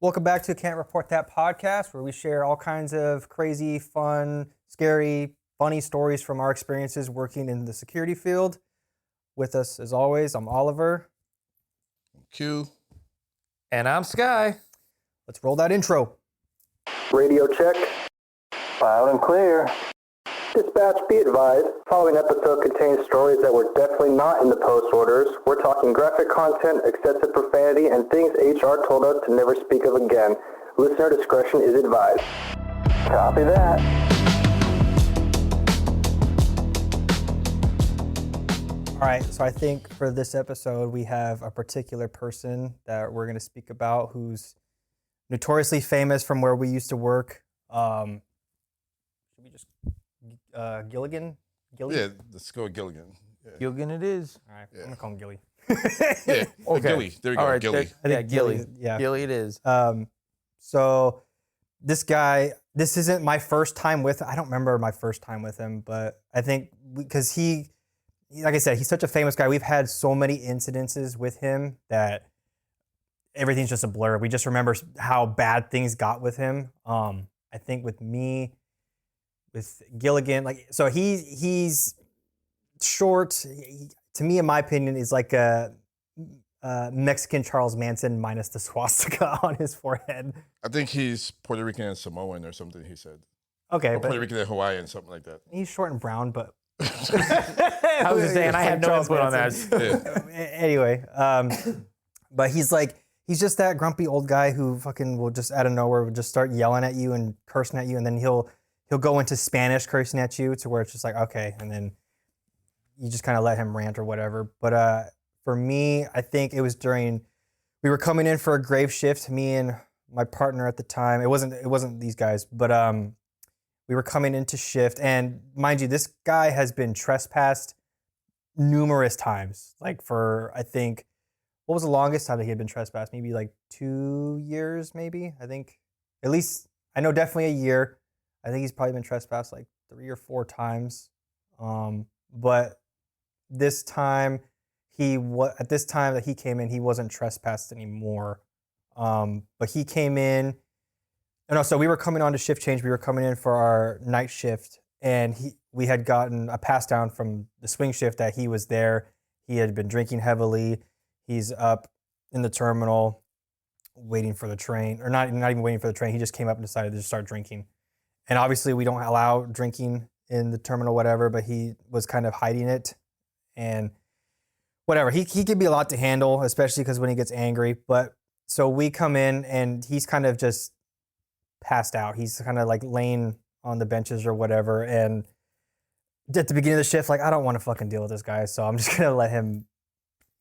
Welcome back to Can't Report That podcast, where we share all kinds of crazy, fun, scary, funny stories from our experiences working in the security field. With us, as always, I'm Oliver. Q. And I'm Sky. Let's roll that intro. Radio check. Loud and clear. Dispatch, be advised. Following episode contains stories that were definitely not in the post orders. We're talking graphic content, excessive profanity, and things HR told us to never speak of again. Listener discretion is advised. Copy that. All right, so I think for this episode, we have a particular person that we're going to speak about who's notoriously famous from where we used to work. Should we just... Gilligan? Gillie? Yeah, let's go with Gilligan. Yeah. Gilligan it is. All right, I'm going to call him Gillie. Yeah. Okay. Gillie. There we go. All right, Gillie. Yeah, Gillie. Yeah. Gillie it is. So this guy, this isn't my first time with, I don't remember my first time with him, but I think because he, like I said, he's such a famous guy. We've had so many incidences with him that everything's just a blur. We just remember how bad things got with him. I think with me, with Gilligan, so he's short. To me, in my opinion, is like a Mexican Charles Manson minus the swastika on his forehead. I think he's Puerto Rican and Samoan or something, he said. Okay, Or but Puerto Rican and Hawaiian, something like that. he's short and brown, but I was just saying, I had no Charles input on Manson. that. Anyway, but he's just that grumpy old guy who fucking will just out of nowhere will just start yelling at you and cursing at you, and then he'll go into Spanish cursing at you to where it's just like, okay, and then you just kind of let him rant or whatever. But for me, I think it was during, we were coming in for a grave shift, me and my partner at the time. It wasn't these guys, but we were coming into shift, and mind you, this guy has been trespassed numerous times. Like for, I think, what was the longest time that he had been trespassed? Maybe like 2 years, maybe. I think at least, I know definitely a year. I think he's probably been trespassed like 3 or 4 times. But this time, at this time that he came in, he wasn't trespassed anymore. But he came in, so we were coming on to shift change. We were coming in for our night shift, and we had gotten a pass down from the swing shift that he was there. He had been drinking heavily. He's up in the terminal waiting for the train, or not even waiting for the train. He just came up and decided to just start drinking. And obviously we don't allow drinking in the terminal, whatever, but he was kind of hiding it. And whatever, he could be a lot to handle, especially because when he gets angry. But so we come in and he's kind of just passed out. He's kind of like laying on the benches or whatever. And at the beginning of the shift, like, I don't want to fucking deal with this guy. So I'm just going to let him,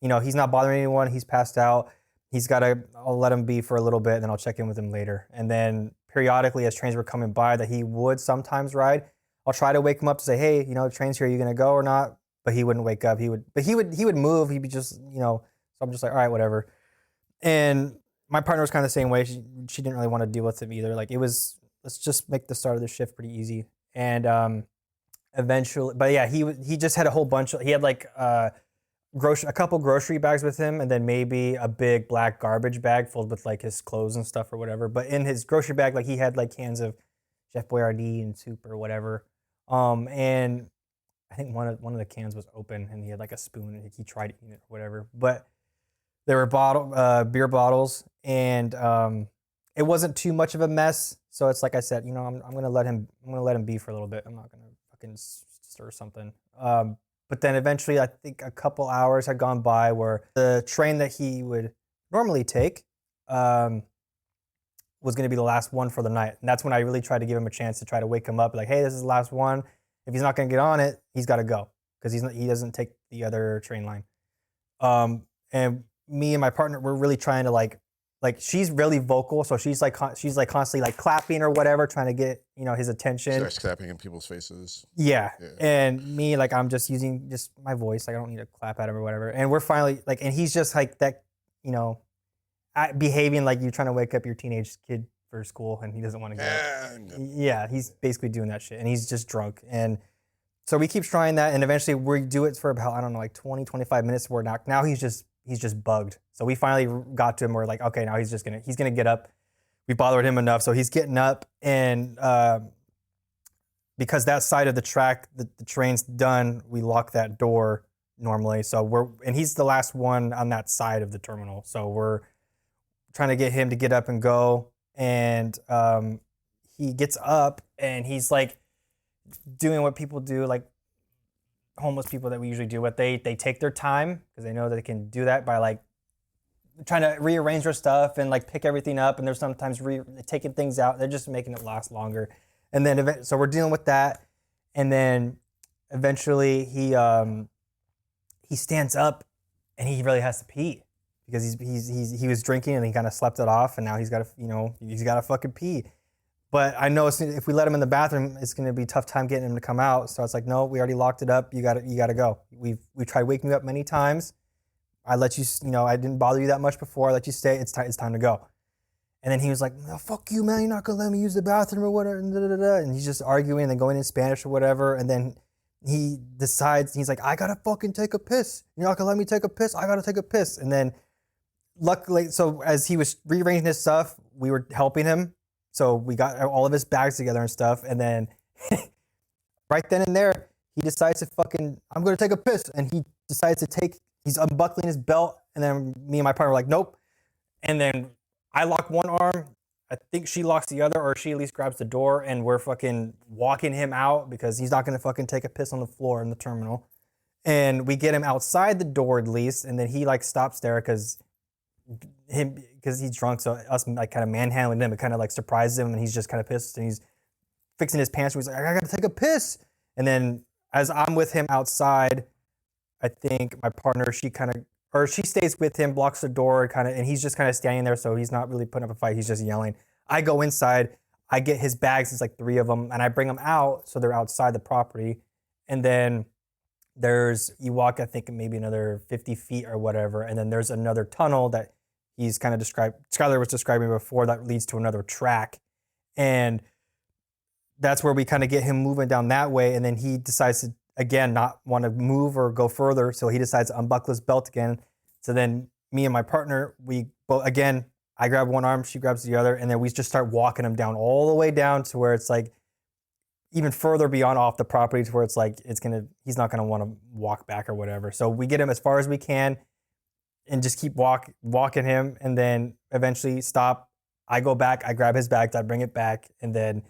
he's not bothering anyone. He's passed out. I'll let him be for a little bit, and then I'll check in with him later. And then periodically, as trains were coming by that he would sometimes ride, I'll try to wake him up to say, hey, the train's here, are you gonna go or not? But he wouldn't wake up. He would move. He'd be just, so I'm just like, all right, whatever. And my partner was kind of the same way. She didn't really want to deal with him either. Like, it was, let's just make the start of the shift pretty easy. And eventually, but yeah, he just had a whole bunch he had like a couple grocery bags with him, and then maybe a big black garbage bag filled with like his clothes and stuff or whatever. But in his grocery bag, like, he had like cans of Chef Boyardee and soup or whatever. And I think one of the cans was open, and he had like a spoon, and he tried eating it or whatever. But there were beer bottles, and it wasn't too much of a mess. So it's like I said, I'm gonna let him be for a little bit. I'm not gonna fucking stir something. But then eventually, I think a couple hours had gone by where the train that he would normally take was going to be the last one for the night. And that's when I really tried to give him a chance to try to wake him up. Like, hey, this is the last one. If he's not going to get on it, he's got to go because he doesn't take the other train line. And me and my partner, we're really trying to like she's really vocal, so she's constantly like clapping or whatever, trying to get his attention. Starts clapping in people's faces. Yeah. And me, like, I'm just using just my voice, like, I don't need to clap at him or whatever. And we're finally like, and he's just like that, behaving like you're trying to wake up your teenage kid for school, and he doesn't want to go. Yeah, he's basically doing that shit, and he's just drunk. And so we keep trying that, and eventually we do it for about, I don't know, like 20, 25 minutes. Now he's just bugged. So we finally got to him. We're like, okay, now he's gonna get up. we bothered him enough. So he's getting up, and because that side of the track, the train's done, we lock that door normally. So and he's the last one on that side of the terminal. So we're trying to get him to get up and go. And he gets up, and he's like doing what people do, like homeless people that we usually do. What they take their time because they know that they can do that by like trying to rearrange their stuff and like pick everything up. And they're sometimes taking things out. They're just making it last longer. And then so we're dealing with that. And then eventually he stands up, and he really has to pee because he was drinking and he kind of slept it off, and now he's got to fucking pee. But I know if we let him in the bathroom, it's going to be a tough time getting him to come out. So it's like, no, we already locked it up. You got to go. We tried waking you up many times. I let you, I didn't bother you that much before. I let you stay. It's time to go. And then he was like, oh, fuck you, man. You're not going to let me use the bathroom or whatever. And he's just arguing and then going in Spanish or whatever. And then he decides, he's like, I got to fucking take a piss. You're not going to let me take a piss? I got to take a piss. And then luckily, so as he was rearranging his stuff, we were helping him. So we got all of his bags together and stuff. And then right then and there, he decides to I'm going to take a piss. And he decides he's unbuckling his belt. And then me and my partner were like, nope. And then I lock one arm. I think she locks the other, or she at least grabs the door, and we're fucking walking him out because he's not going to fucking take a piss on the floor in the terminal. And we get him outside the door at least. And then he like stops there because he's drunk, so us like kind of manhandling him, it kind of like surprises him, and he's just kind of pissed, and he's fixing his pants. So he's like, I gotta take a piss. And then as I'm with him outside, I think my partner, she stays with him, blocks the door, and he's just kind of standing there, so he's not really putting up a fight. He's just yelling. I go inside, I get his bags, it's like 3 of them, and I bring them out, so they're outside the property. And then you walk, I think maybe another 50 feet or whatever, and then there's another tunnel that he's kind of Skylar was describing before, that leads to another track. And that's where we kind of get him moving down that way. And then he decides to, again, not want to move or go further. So he decides to unbuckle his belt again. So then me and my partner, again, I grab one arm, she grabs the other. And then we just start walking him down all the way down to where it's like even further beyond off the property, to where it's like, he's not going to want to walk back or whatever. So we get him as far as we can and just keep walking him, and then eventually stop. I go back, I grab his bags, I bring it back, and then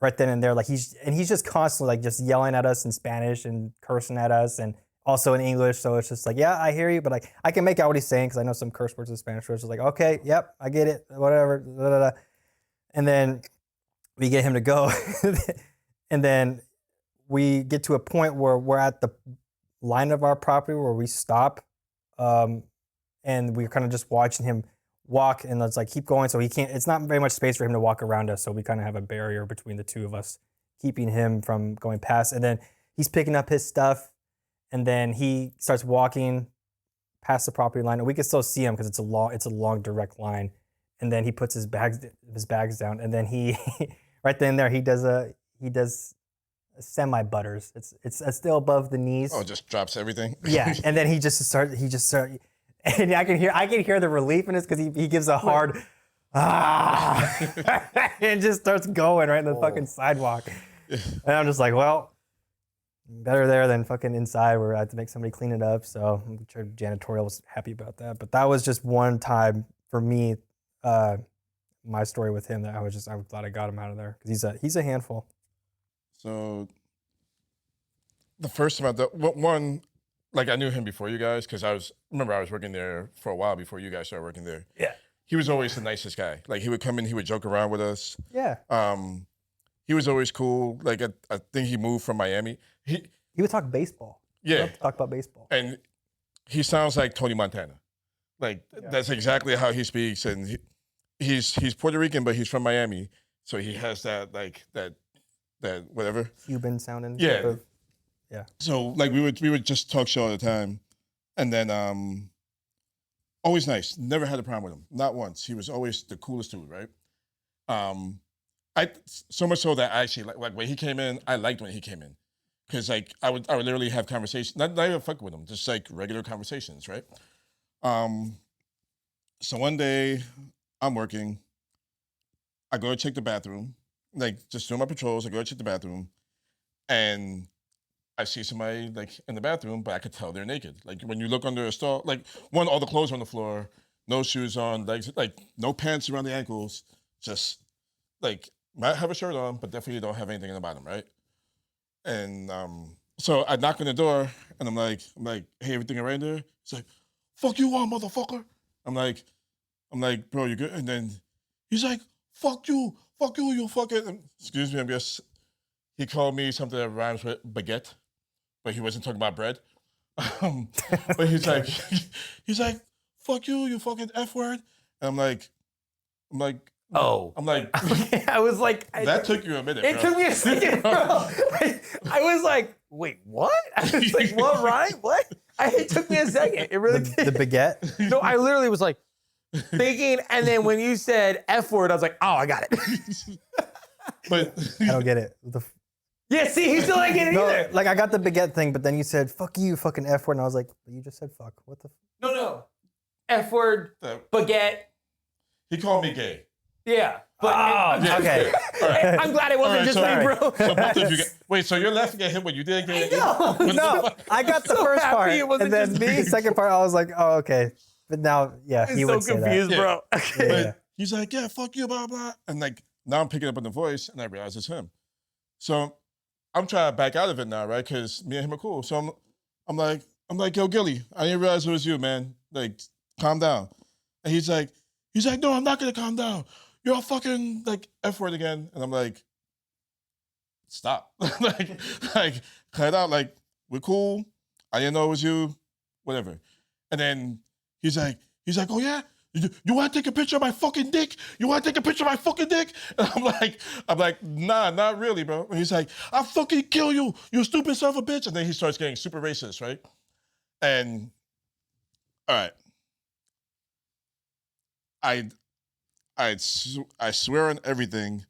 right then and there, like he's just constantly like just yelling at us in Spanish and cursing at us, and also in English. So it's just like, yeah, I hear you, but like I can make out what he's saying because I know some curse words in Spanish. So it's just like, okay, yep, I get it, whatever. Blah, blah, blah. And then we get him to go, and then we get to a point where we're at the line of our property where we stop. And we're kind of just watching him walk, and let's like keep going. So it's not very much space for him to walk around us. So we kind of have a barrier between the two of us, keeping him from going past. And then he's picking up his stuff, and then he starts walking past the property line, and we can still see him because it's a long direct line. And then he puts his bags down, and then he right then and there he does semi butters. It's still above the knees. Oh, just drops everything. Yeah, and then he just starts. And I can hear the relief in this because he gives a hard and just starts going right in the fucking sidewalk. And I'm just like, well, better there than fucking inside where I had to make somebody clean it up. So I'm sure janitorial was happy about that. But that was just one time for me, my story with him, that I was glad I got him out of there because he's a handful. So the first time one, like I knew him before you guys because I was working there for a while before you guys started working there. Yeah. He was always the nicest guy. Like he would come in, he would joke around with us. Yeah. He was always cool. Like I think he moved from Miami. He would talk baseball. Yeah. He loved to talk about baseball. And he sounds like Tony Montana. Like that's exactly how he speaks. And he's Puerto Rican, but he's from Miami. So he has that that whatever. Cuban sounding. Yeah. Yeah. So like we would just talk shit all the time. And then always nice. Never had a problem with him. Not once. He was always the coolest dude, right? I so much so that I actually like when he came in, I liked when he came in. Cause like I would literally have conversations, not even fuck with him, just like regular conversations, right? So one day I'm working, I go to check the bathroom, like just doing my patrols. I go to check the bathroom, and I see somebody like in the bathroom, but I could tell they're naked. Like when you look under a stall, like all the clothes on the floor, no shoes on, legs, like no pants around the ankles, just like might have a shirt on, but definitely don't have anything in the bottom, right? And so I knock on the door, and I'm like, hey, everything all right in there? He's like, fuck you all, motherfucker. I'm like, bro, you good? And then he's like, fuck you, you fucking. Excuse me, I guess he called me something that rhymes with baguette, but he wasn't talking about bread. But he's like, fuck you, you fucking F word. And I'm like, Oh. I'm like, I was like, that took you a minute, it bro. took me a second, bro. I was like, wait, what? I was like, what, Ryan? What? It took me a second. It really did. The baguette. No, I literally was like thinking, and then when you said F word, I was like, oh, I got it. But I don't get it. Yeah, see, he still ain't getting it No, either. like I got the baguette thing, but then you said "fuck you, fucking F word," and I was like, but "You just said fuck. What the?" No. F word, baguette. he called me gay. Yeah. But Yeah. Okay. I'm glad it wasn't just me, bro. So both of you wait, so you're laughing at him when you did get it? No, I got the So first happy part, it wasn't and then just me. the second part, I was like, "Oh, okay." But now, yeah, I'm he so would say confused, Yeah. bro. that. But Yeah. he's like, yeah, fuck you, blah, blah. And like, now I'm picking up on the voice and I realize it's him. So I'm trying to back out of it now, right? Because me and him are cool. So I'm like, yo, Gillie, I didn't realize it was you, man. Like, calm down. And he's like, no, I'm not gonna calm down. You're a fucking like F word again. And I'm like, stop. like, cut it out. Like, we're cool. I didn't know it was you. Whatever. And then he's like, oh yeah? You want to take a picture of my fucking dick? You want to take a picture of my fucking dick? And I'm like, nah, not really, bro. And he's like, I'll fucking kill you, you stupid son of a bitch. And then he starts getting super racist, right? And all right, I swear on everything,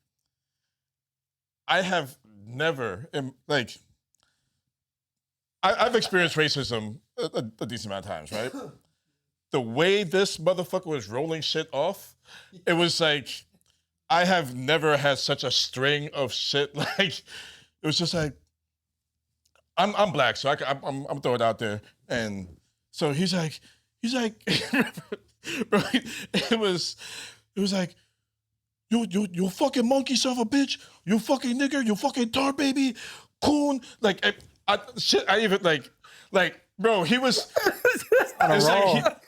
I have never, like, I've experienced racism a decent amount of times, right? The way this motherfucker was rolling shit off, it was like, I have never had such a string of shit. Like, it was just like, I'm black, so I'm throwing it out there. And so he's like, bro, it was like, you fucking monkey son of a bitch, you fucking nigger, you fucking tar baby, coon. Like, I even like, bro, he was.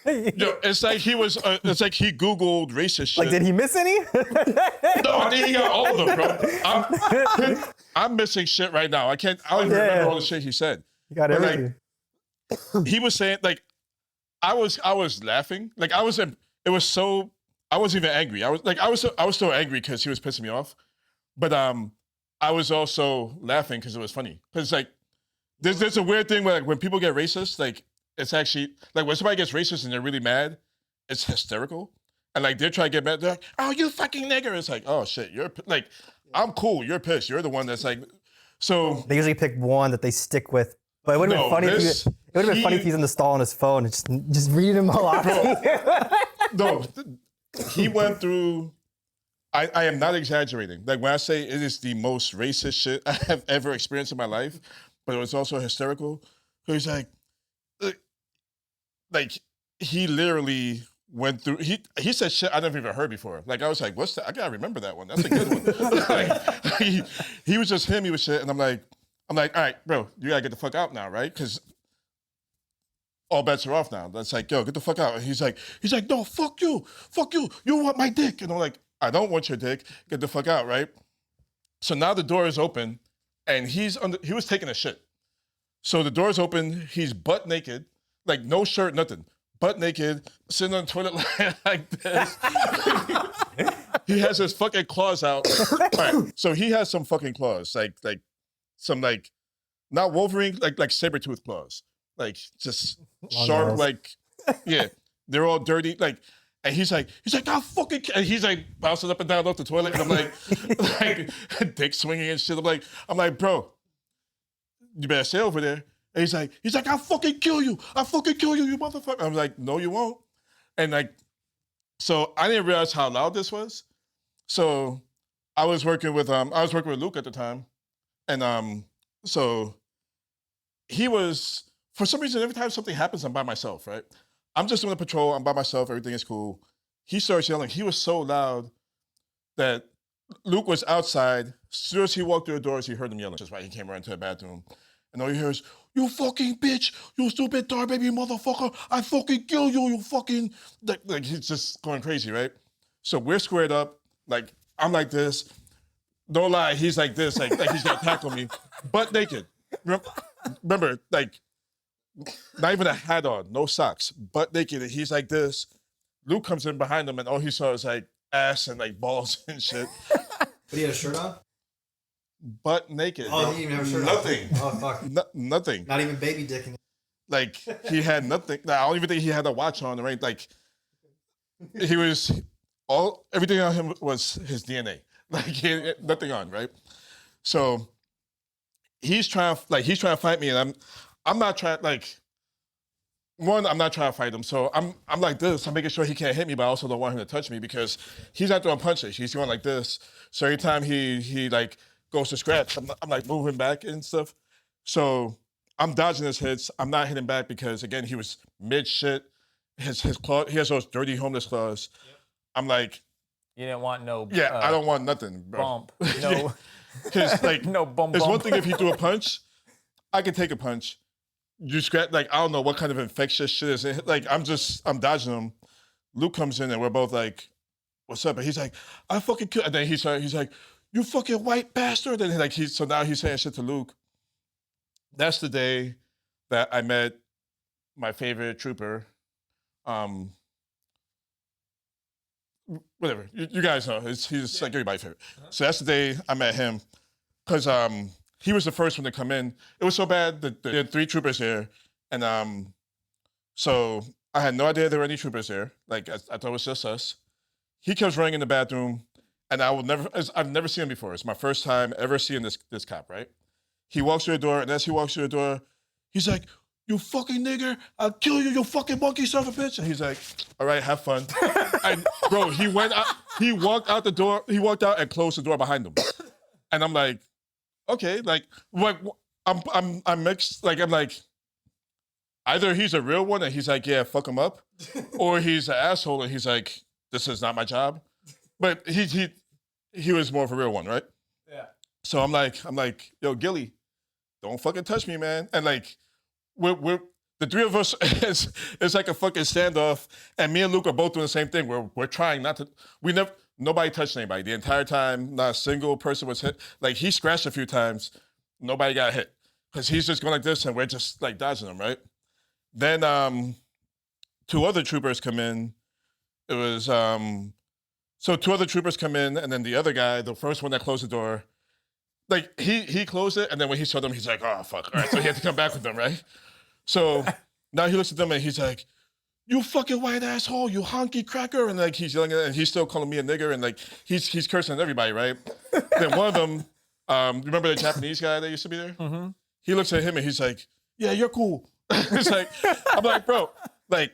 It's like he was. It's like he Googled racist shit. Like, did he miss any? No, I think he got all of them, bro. I'm missing shit right now. I don't even remember all the shit he said. You got But, everything. like, he was saying, like, I was laughing. Like, I wasn't even angry. I was so angry because he was pissing me off. But I was also laughing because it was funny. Because like, there's a weird thing where like when people get racist, like it's actually like when somebody gets racist and they're really mad, it's hysterical. And like they're trying to get mad, they're like, "Oh, you fucking nigger!" It's like, "Oh shit, like, I'm cool. You're pissed. You're the one that's like." So They usually pick one that they stick with. But it would have been funny if he's in the stall on his phone and just reading them all off. No, he went through. I am not exaggerating. Like when I say it is the most racist shit I have ever experienced in my life, but it was also hysterical. So he's like he literally went through. He said shit I never even heard before. Like I was like, what's that? I gotta remember that one. That's a good one. Like, he was just him. He was shit, and I'm like, all right, bro, you gotta get the fuck out now, right? Because all bets are off now. That's like, yo, get the fuck out. And he's like, no, fuck you, you want my dick? And I'm like, I don't want your dick. Get the fuck out, right? So now the door is open, and he was taking a shit. So the door is open. He's butt naked, like no shirt, nothing, butt naked, sitting on the toilet like this. He has his fucking claws out. All right, so he has some fucking claws, like some like not Wolverine, like saber-tooth claws, like just Long sharp, nails. like yeah, they're all dirty, like. And he's like, "I fucking," and he's like bouncing up and down off the toilet, and I'm like dick swinging and shit. I'm like, bro, you better stay over there. And he's like, "I'll fucking kill you, you motherfucker." I'm like, "No, you won't." And like, so I didn't realize how loud this was. So I was working with Luke at the time, and so he was, for some reason, every time something happens, I'm by myself, right? I'm just doing a patrol, I'm by myself, everything is cool. He starts yelling. He was so loud that Luke was outside. As soon as he walked through the doors, he heard him yelling. That's why he came right into the bathroom. And all he hears, "You fucking bitch, you stupid tar baby motherfucker, I fucking kill you, you fucking," like he's just going crazy, right? So we're squared up, like I'm like this. Don't lie, he's like this, like he's gonna tackle me, butt naked. Remember, like not even a hat on, no socks, butt naked, and he's like this. Luke comes in behind him, and all he saw is like ass and like balls and shit. But he had a shirt on? Butt naked. Oh, he didn't even have a shirt Nothing. on. Oh, fuck. Nothing. Not even baby dick in it. Like he had nothing. I don't even think he had a watch on or anything. Like he was everything on him was his DNA. Like he had nothing on, right? So he's trying to fight me, and I'm not trying, like, one, I'm not trying to fight him. So I'm like this. I'm making sure he can't hit me, but I also don't want him to touch me because he's not throwing punches. He's going like this. So every time he like goes to scratch, I'm like moving back and stuff. So I'm dodging his hits. I'm not hitting back because, again, he was mid shit. His claw, he has those dirty homeless claws. Yep. I'm like, you didn't want no. Yeah, I don't want nothing, bro. Bump. No. Because like, no bump. It's one thing if he threw a punch, I can take a punch. You scratch, like, I don't know what kind of infectious shit is it. Like, I'm dodging him. Luke comes in and we're both like, "What's up?" And he's like, "I fucking kill." And then he's like, "You fucking white bastard." And like so now he's saying shit to Luke. That's the day that I met my favorite trooper. Whatever. You guys know. He's like everybody's favorite. So that's the day I met him. Because he was the first one to come in. It was so bad that there were 3 troopers there. And so I had no idea there were any troopers there. Like, I thought it was just us. He comes running in the bathroom, and I've never seen him before. It's my first time ever seeing this cop, right? He walks through the door, and as he walks through the door, he's like, "You fucking nigger, I'll kill you, you fucking monkey son of a bitch." And he's like, "All right, have fun." And bro, he walked out the door, he walked out and closed the door behind him. And I'm like, okay, like I'm mixed, like I'm like, either he's a real one and he's like, "Yeah, fuck him up," or he's an asshole and he's like, "This is not my job." But he was more of a real one, right? Yeah. So I'm like, "Yo, Gillie, don't fucking touch me, man." And like, we're the 3 of us it's like a fucking standoff, and me and Luke are both doing the same thing. We're trying not to. Nobody touched anybody the entire time. Not a single person was hit. Like, he scratched a few times, nobody got hit because he's just going like this, and we're just like dodging him, right? Then 2 other troopers come in. It was so 2 other troopers come in, and then the other guy, the first one that closed the door, like he closed it, and then when he saw them, he's like, "Oh fuck!" All right, so he had to come back with them, right? So now he looks at them and he's like, "You fucking white asshole, you honky cracker," and like he's yelling at, and he's still calling me a nigger, and like he's cursing at everybody, right? Then one of them, remember the Japanese guy that used to be there? Mm-hmm. He looks at him and he's like, "Yeah, you're cool." It's like, I'm like, bro, like,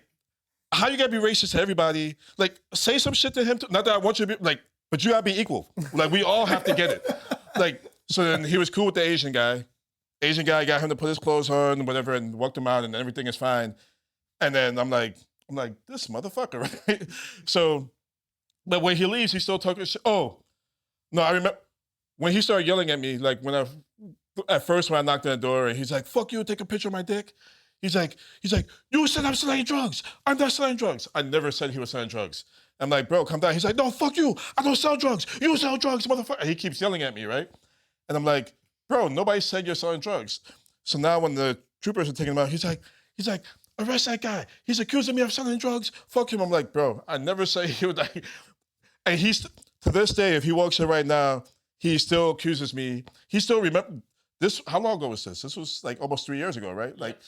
how you gotta be racist to everybody? Like, say some shit to him. Not that I want you to be like, but you gotta be equal. Like, we all have to get it. Like, so then he was cool with the Asian guy. Asian guy got him to put his clothes on, whatever, and walked him out, and everything is fine. And then I'm like, this motherfucker, right? So, but when he leaves, he's still talking shit. Oh, no, I remember when he started yelling at me, like at first when I knocked on the door, and he's like, "Fuck you, take a picture of my dick." He's like, "You said I'm selling drugs. I'm not selling drugs." I never said he was selling drugs. I'm like, "Bro, calm down." He's like, "No, fuck you. I don't sell drugs. You sell drugs, motherfucker." And he keeps yelling at me, right? And I'm like, "Bro, nobody said you're selling drugs." So now when the troopers are taking him out, he's like, "Arrest that guy. He's accusing me of selling drugs. Fuck him." I'm like, "Bro, I never say he would." Like, and he's, to this day, if he walks in right now, he still accuses me. He still remember this. How long ago was this? This was like almost 3 years ago, right? Like,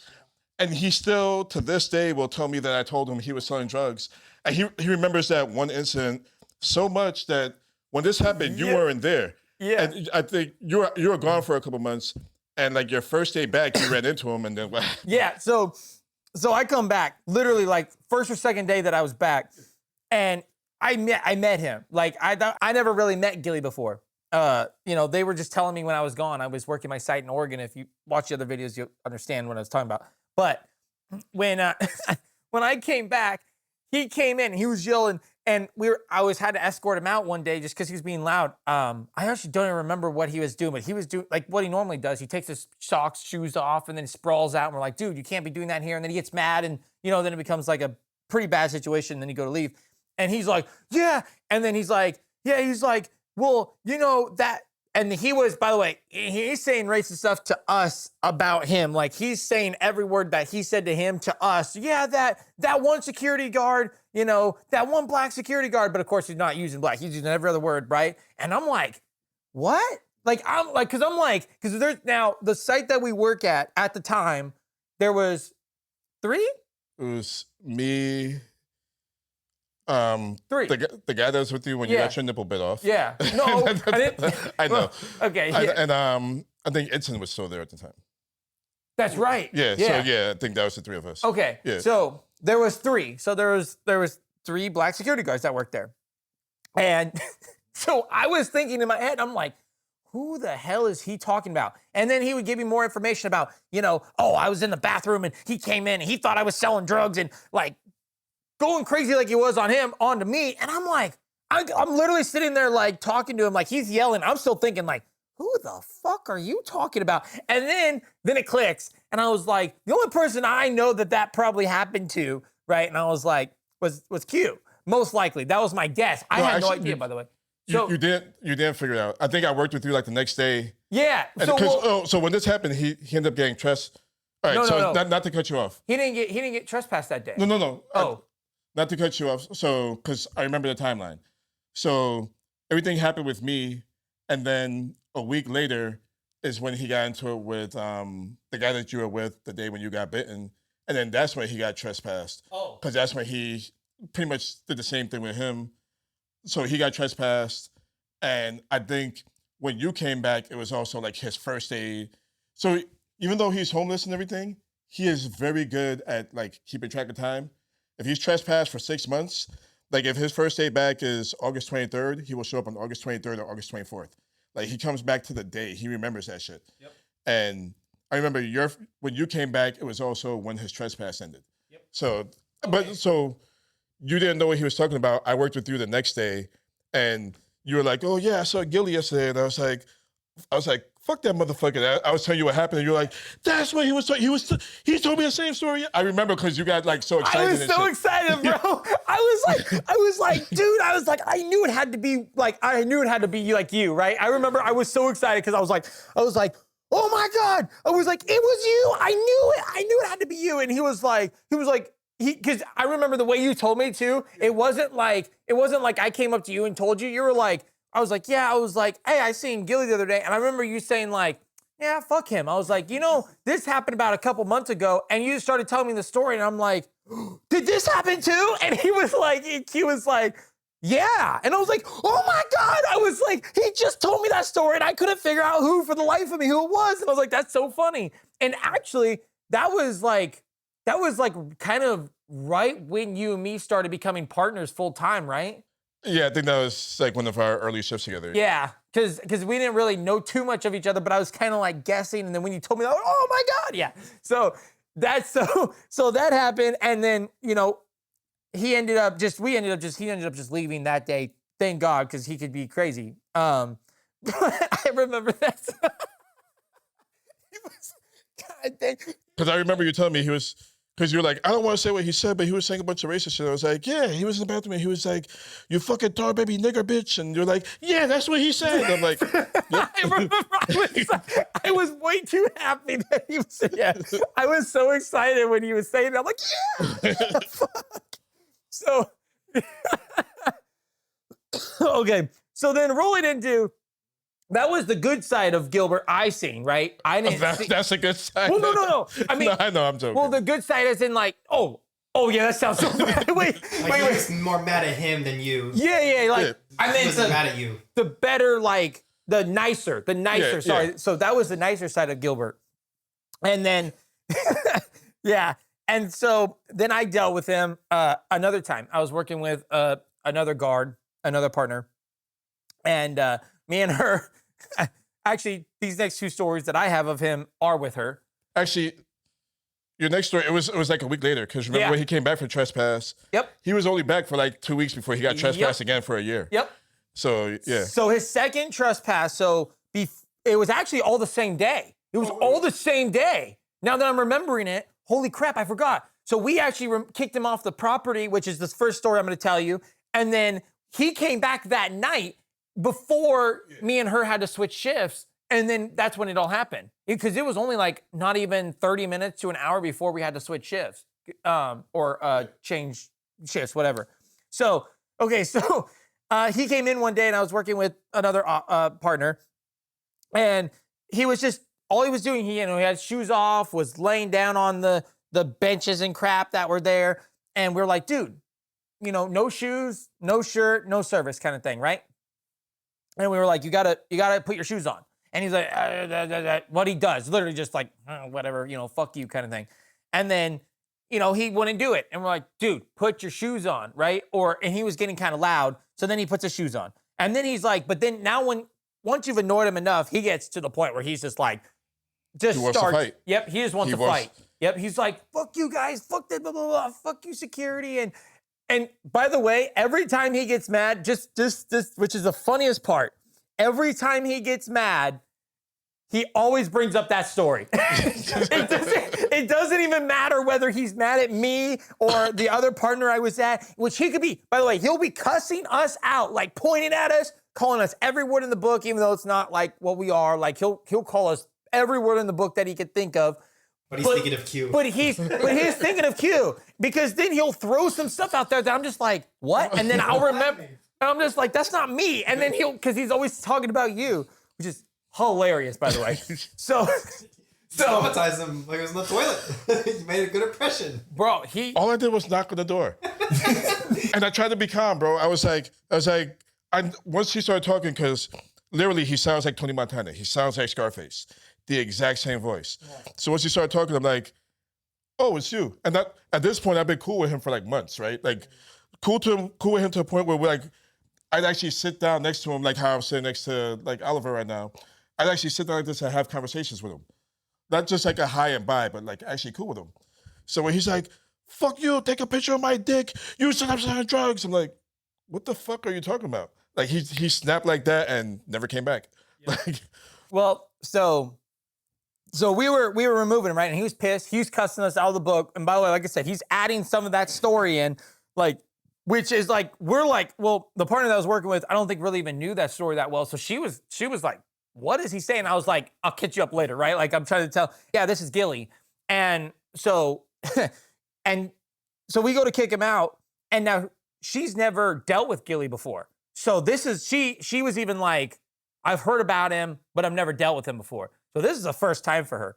and he still, to this day, will tell me that I told him he was selling drugs. And he remembers that one incident so much that when this happened, you weren't there. Yeah. And I think you were gone for a couple months, and like your first day back, you ran into him, and then what? Yeah. So I come back literally like first or second day that I was back, and I met him. Like I never really met Gillie before. They were just telling me when I was gone. I was working my site in Oregon. If you watch the other videos, you'll understand what I was talking about. But when when I came back, he came in. He was yelling, and I had to escort him out one day just because he was being loud. I actually don't even remember what he was doing, but he was doing like what he normally does. He takes his socks, shoes off, and then sprawls out. And we're like, dude, you can't be doing that here. And then he gets mad, and then it becomes like a pretty bad situation. And then you go to leave, and he's like, yeah. And then he's like, yeah. He's like, well, that. And he was, by the way, he's saying racist stuff to us about him. Like he's saying every word that he said to him to us. Yeah, that one security guard, that one black security guard. But of course, he's not using black. He's using every other word, right? And I'm like, what? Because there's now the site that we work at the time, there was 3? It was me. 3. The guy that was with you when you got your nipple bit off. Yeah. No, I didn't. I know. Okay. Yeah. And I think Edson was still there at the time. That's right. Yeah. So I think that was the 3 of us. Okay. Yeah. So there was 3. So there was 3 black security guards that worked there, and so I was thinking in my head, I'm like, who the hell is he talking about? And then he would give me more information about, I was in the bathroom and he came in and he thought I was selling drugs and like. Going crazy like he was onto me. And I'm like, I'm literally sitting there like talking to him, like he's yelling. I'm still thinking like, who the fuck are you talking about? And then it clicks. And I was like, the only person I know that probably happened to, right? And I was like, was Q. Most likely. That was my guess. I had no idea, by the way. So you didn't figure it out. I think I worked with you like the next day. Yeah. So when this happened, he ended up getting trespassed. All right, no. Not to cut you off. He didn't get trespassed that day. No. Oh. Not to cut you off, so because I remember the timeline. So everything happened with me, and then a week later is when he got into it with the guy that you were with the day when you got bitten, and then that's when he got trespassed. Oh, because that's when he pretty much did the same thing with him. So he got trespassed, and I think when you came back, it was also like his first aid. So even though he's homeless and everything, he is very good at like keeping track of time. If he's trespassed for 6 months, like if his first day back is August 23rd, he will show up on August 23rd or August 24th. Like he comes back to the day. He remembers that shit. Yep. And I remember when you came back, it was also when his trespass ended. Yep. So you didn't know what he was talking about. I worked with you the next day, and you were like, "Oh yeah, I saw Gillie yesterday," and I was like, fuck that motherfucker. I was telling you what happened, and you're like, that's what he was talking. He told me the same story. I remember because you got like so excited. I was so excited, bro. I was like, dude, I knew it had to be like you, right? I remember I was so excited because I was like, oh my God. I was like, it was you. I knew it had to be you. And he was like, because I remember the way you told me too. It wasn't like I came up to you and told you. You were like, I was like, hey, I seen Gillie the other day. And I remember you saying like, yeah, fuck him. I was like, this happened about a couple months ago. And you started telling me the story. And I'm like, did this happen too? And he was like, yeah. And I was like, oh my God. I was like, he just told me that story. And I couldn't figure out for the life of me, who it was. And I was like, that's so funny. And actually, that was like kind of right when you and me started becoming partners full time, right? Yeah, I think that was like one of our early shifts together. Yeah, because we didn't really know too much of each other, but I was kind of like guessing, and then when you told me that, oh my God, yeah. So that happened, and then he ended up just leaving that day. Thank God, because he could be crazy. I remember that. Because I remember you telling me he was. Because you were like, I don't want to say what he said, but he was saying a bunch of racist shit. I was like, yeah, he was in the bathroom and he was like, you fucking tar baby nigger bitch. And you're like, yeah, that's what he said. And I'm like, yep. I remember I was way too happy that he was, yeah. I was so excited when he was saying it. I'm like, yeah, fuck. So, okay. So then rolling into, that was the good side of Gilbert I seen, right? I didn't. That's a good side. Well, no. I mean, no, I know, I'm joking. Well, the good side is in like, oh yeah, that sounds so bad. Wait. He was more mad at him than you. Yeah. Like, yeah. I meant mad at you. The better, like, the nicer. Yeah, sorry. yeah. So that was the nicer side of Gilbert, and then, yeah. And so then I dealt with him another time. I was working with another guard, another partner. And me and her, actually, these next 2 stories that I have of him are with her. Actually, your next story, it was like a week later, because remember when he came back for trespass? Yep. He was only back for like 2 weeks before he got trespassed again for a year. Yep. So, yeah. So his second trespass, it was actually all the same day. It was all the same day. Now that I'm remembering it, holy crap, I forgot. So we actually kicked him off the property, which is this first story I'm going to tell you. And then he came back that night before me and her had to switch shifts. And then that's when it all happened. Because it was only like not even 30 minutes to an hour before we had to switch shifts or change shifts, whatever. So, okay, so he came in one day and I was working with another partner. And he was just, all he was doing, he had shoes off, was laying down on the benches and crap that were there. And we're like, dude, no shoes, no shirt, no service kind of thing, right? And we were like, you gotta put your shoes on. And he's like, what he does, literally just like, whatever, fuck you kind of thing. And then, he wouldn't do it. And we're like, dude, put your shoes on, right? And he was getting kind of loud. So then he puts his shoes on. And then he's like, but then now once you've annoyed him enough, he gets to the point where he's just like, He wants to fight. Yep, he just wants to fight. Yep, he's like, fuck you guys, fuck that, blah, blah, blah, fuck you security. And by the way, every time he gets mad, just which is the funniest part, every time he gets mad, he always brings up that story. It doesn't even matter whether he's mad at me or the other partner I was at, which he could be. By the way, he'll be cussing us out, like pointing at us, calling us every word in the book, even though it's not like what we are. Like he'll call us every word in the book that he could think of. But he's thinking of Q. But he's thinking of Q, because then he'll throw some stuff out there that I'm just like, what? And then I'll remember. And I'm just like, that's not me. And then because he's always talking about you, which is hilarious, by the way. So Traumatized him like it was in the toilet. You made a good impression. Bro, all I did was knock on the door. And I tried to be calm, bro. I was like, once he started talking, because literally he sounds like Tony Montana. He sounds like Scarface. The exact same voice. Yeah. So once he started talking, I'm like, oh, it's you. And that, at this point, I've been cool with him for like months, right? Like, cool with him to a point where we're like, I'd actually sit down next to him, like how I'm sitting next to like Oliver right now. I'd actually sit down like this and have conversations with him. Not just like a hi and bye, but like actually cool with him. So when he's like, fuck you, take a picture of my dick, you said I'm selling drugs. I'm like, what the fuck are you talking about? Like he snapped like that and never came back. Yeah. Like, well, so we were removing him, right? And he was pissed. He was cussing us out of the book. And by the way, like I said, he's adding some of that story in, like, which is like, we're like, well, the partner that I was working with, I don't think really even knew that story that well. So she was like, what is he saying? I was like, I'll catch you up later, right? Like I'm trying to tell, yeah, this is Gillie. And so, we go to kick him out. And now she's never dealt with Gillie before. So this is, she was even like, I've heard about him, but I've never dealt with him before. So this is the first time for her.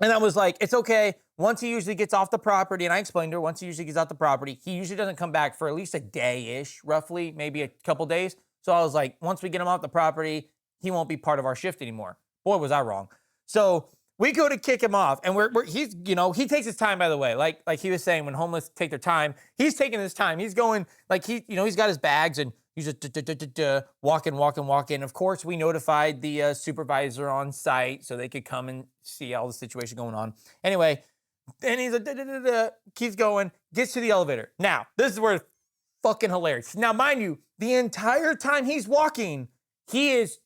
And I was like, it's okay. Once he usually gets off the property, and I explained to her, once he usually gets off the property, he usually doesn't come back for at least a day-ish, roughly, maybe a couple days. So I was like, once we get him off the property, he won't be part of our shift anymore. Boy, was I wrong. So we go to kick him off, and he's, he takes his time, by the way. Like he was saying, when homeless take their time, he's taking his time. He's going, like he's got his bags, and he's just walking. Of course, we notified the supervisor on site so they could come and see all the situation going on. Anyway, then he's keeps going, gets to the elevator. Now, this is where it's fucking hilarious. Now, mind you, the entire time he's walking, he is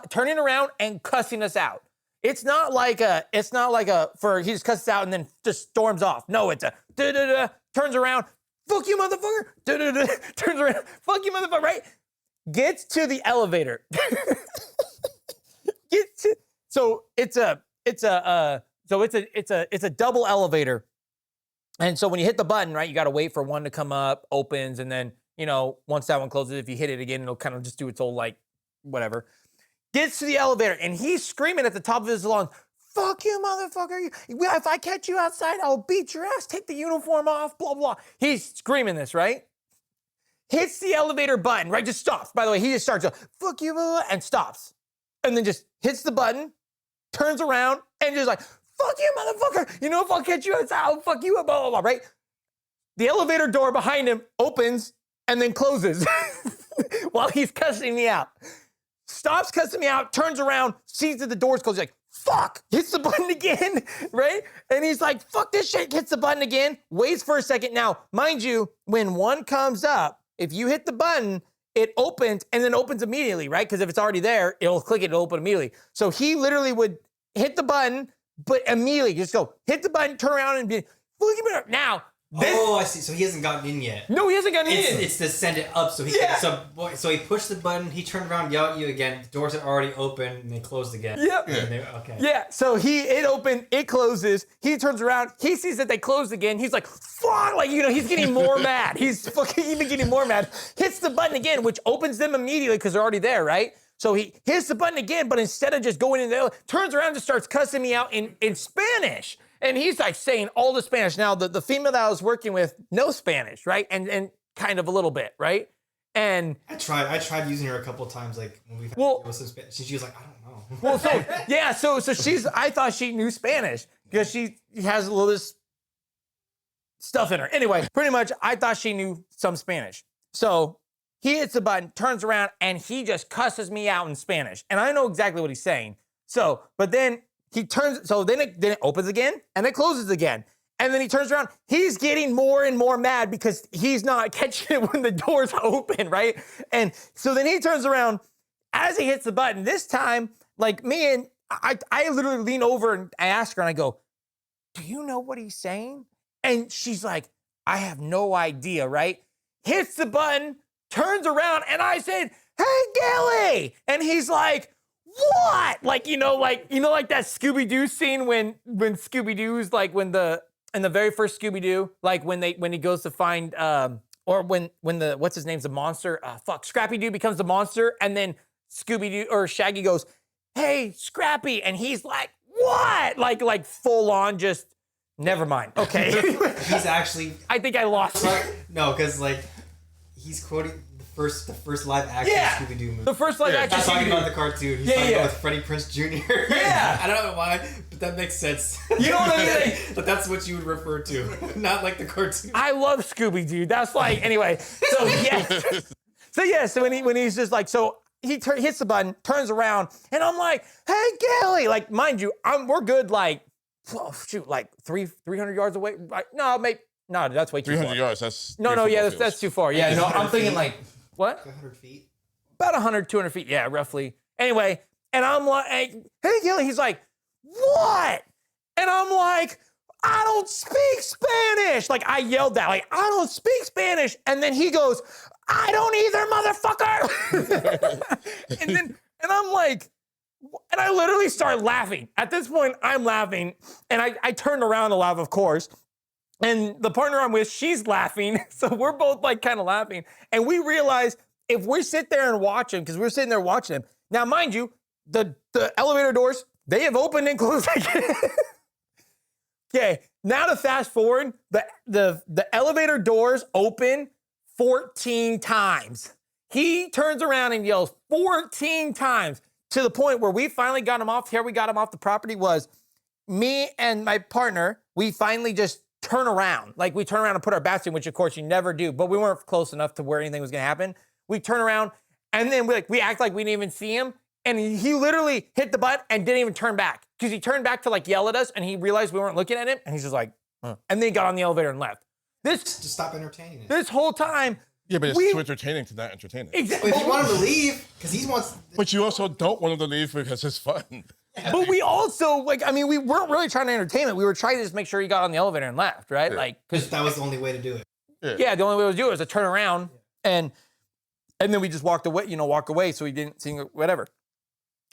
turning around and cussing us out. It's not like he just cusses out and then just storms off. No, it's turns around, fuck you, motherfucker. Turns around, fuck you, motherfucker, right? Gets to the elevator. So it's a double elevator. And so when you hit the button, right, you got to wait for one to come up, opens, and then, once that one closes, if you hit it again, it'll kind of just do its old, like, whatever. Gets to the elevator, and he's screaming at the top of his lungs, fuck you, motherfucker. If I catch you outside, I'll beat your ass. Take the uniform off, blah, blah. He's screaming this, right? Hits the elevator button, right? Just stops. By the way, he just starts, fuck you, blah, blah, and stops. And then just hits the button, turns around, and just like, fuck you, motherfucker. If I'll catch you outside, I'll fuck you up, blah, blah, blah, right? The elevator door behind him opens, and then closes while he's cussing me out. Stops cussing me out, turns around, sees that the door's closed, like, fuck, hits the button again, right? And he's like, fuck this shit, hits the button again, waits for a second. Now, mind you, when one comes up, if you hit the button, it opens and then opens immediately, right? Because if it's already there, it'll click it, it'll open immediately. So he literally would hit the button, but immediately just go, hit the button, turn around and be, look at me now. I see. So he hasn't gotten in yet. No, he hasn't gotten in. It's to send it up. So he so he pushed the button. He turned around, yelled at you again. The doors had already opened and they closed again. Yep. Okay. Yeah. So it opened. It closes. He turns around. He sees that they closed again. He's like, fuck! Like he's getting more mad. He's fucking even getting more mad. Hits the button again, which opens them immediately because they're already there, right? So he hits the button again, but instead of just going in there, turns around and starts cussing me out in Spanish. And he's like saying all the Spanish. Now, the female that I was working with, no Spanish, right? And kind of a little bit, right? And I tried using her a couple of times, like when we've had some Spanish. She was like, I don't know. Well, so I thought she knew Spanish because she has a little this stuff in her. Anyway, pretty much I thought she knew some Spanish. So he hits the button, turns around, and he just cusses me out in Spanish. And I know exactly what he's saying. So, but then he turns, so then it opens again and it closes again. And then he turns around. He's getting more and more mad because he's not catching it when the doors open, right? And so then he turns around as he hits the button. This time, like me and I literally lean over and I ask her and I go, do you know what he's saying? And she's like, I have no idea, right? Hits the button, turns around, and I said, hey, Gillie! And he's like, what? Like that Scooby-Doo scene when Scooby-Doo's like in the very first Scooby-Doo, like when he goes to find or when the what's his name's the monster, Scrappy-Doo becomes the monster, and then Scooby-Doo or Shaggy goes, hey, Scrappy, and he's like, what? Like full on just never mind. Okay. He's actually I think I lost it. No, because like he's quoting the first live action Scooby-Doo movie. The first live action He's talking Scooby-Doo. about the cartoon. He's talking about with Freddie Prinze Jr. Yeah. I don't know why, but that makes sense. You know what I mean? But that's what you would refer to, not like the cartoon. I love Scooby-Doo. That's like, anyway. So, yes. So when he's just like, so he hits the button, turns around, and I'm like, hey, Gillie. Like, mind you, we're good like, like 300 yards away. No, that's way too far. 300 yards, that's... That's too far. Yeah, no, I'm thinking like, what? 100 feet? About 100, 200 feet. Yeah, roughly. Anyway, and I'm like, hey, Gillie. He's like, what? And I'm like, I don't speak Spanish. Like, I yelled that, like, I don't speak Spanish. And then he goes, I don't either, motherfucker. and I'm like, and I literally start laughing. At this point, I'm laughing. And I turned around to laugh, of course. And the partner I'm with, she's laughing. So we're both like kind of laughing. And we realize if we sit there and watch him, because we're sitting there watching him. Now, mind you, the elevator doors, they have opened and closed again. Okay, now to fast forward, the elevator doors open 14 times. He turns around and yells 14 times to the point where we finally got him off. Here we got him off the property was me and my partner, we finally just turn around. Like we turn around and put our bats in, which of course you never do, but we weren't close enough to where anything was gonna happen. We turn around and then we act like we didn't even see him. And he literally hit the button and didn't even turn back. Because he turned back to like yell at us and he realized we weren't looking at him. And he's just like, and then he got on the elevator and left. Just stop entertaining it. This whole time. Yeah, but it's too entertaining to not entertain it. Exactly. But if you want him to leave, because he wants... But you also don't want him to leave because it's fun. Yeah. But we also, like, I mean, we weren't really trying to entertain it. We were trying to just make sure he got on the elevator and left, right? Yeah. Like, Because that was the only way to do it. Yeah, the only way to do it was to turn around and then we just walk away so he didn't see whatever.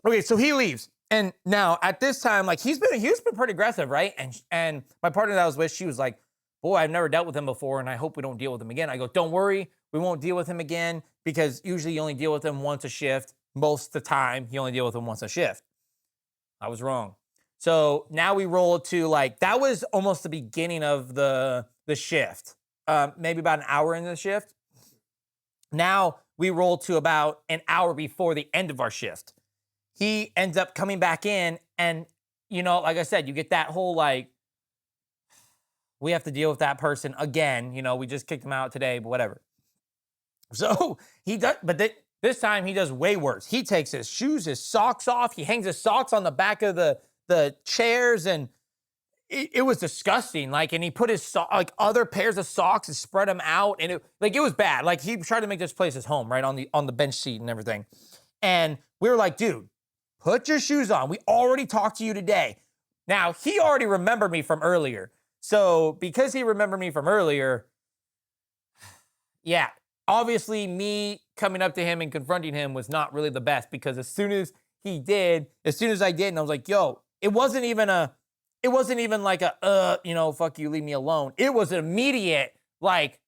Okay, so he leaves. And now at this time, like he's been pretty aggressive, right? And my partner that I was with, she was like, boy, I've never dealt with him before and I hope we don't deal with him again. I go, don't worry, we won't deal with him again because usually you only deal with him once a shift. Most of the time, you only deal with him once a shift. I was wrong. So now we roll to like, that was almost the beginning of the shift. Maybe about an hour into the shift. Now we roll to about an hour before the end of our shift. He ends up coming back in and, like I said, you get that whole like, we have to deal with that person again. We just kicked him out today, but whatever. So he does, but this time he does way worse. He takes his shoes, his socks off. He hangs his socks on the back of the chairs, and it was disgusting. Like, and he put his other pairs of socks and spread them out, and it was bad. Like, he tried to make this place his home, right, on the bench seat and everything. And we were like, dude, put your shoes on. We already talked to you today. Now, he already remembered me from earlier. So because he remembered me from earlier, yeah, obviously me coming up to him and confronting him was not really the best, because as soon as I did, and I was like, yo, it wasn't even like a, fuck you, leave me alone. It was an immediate, like,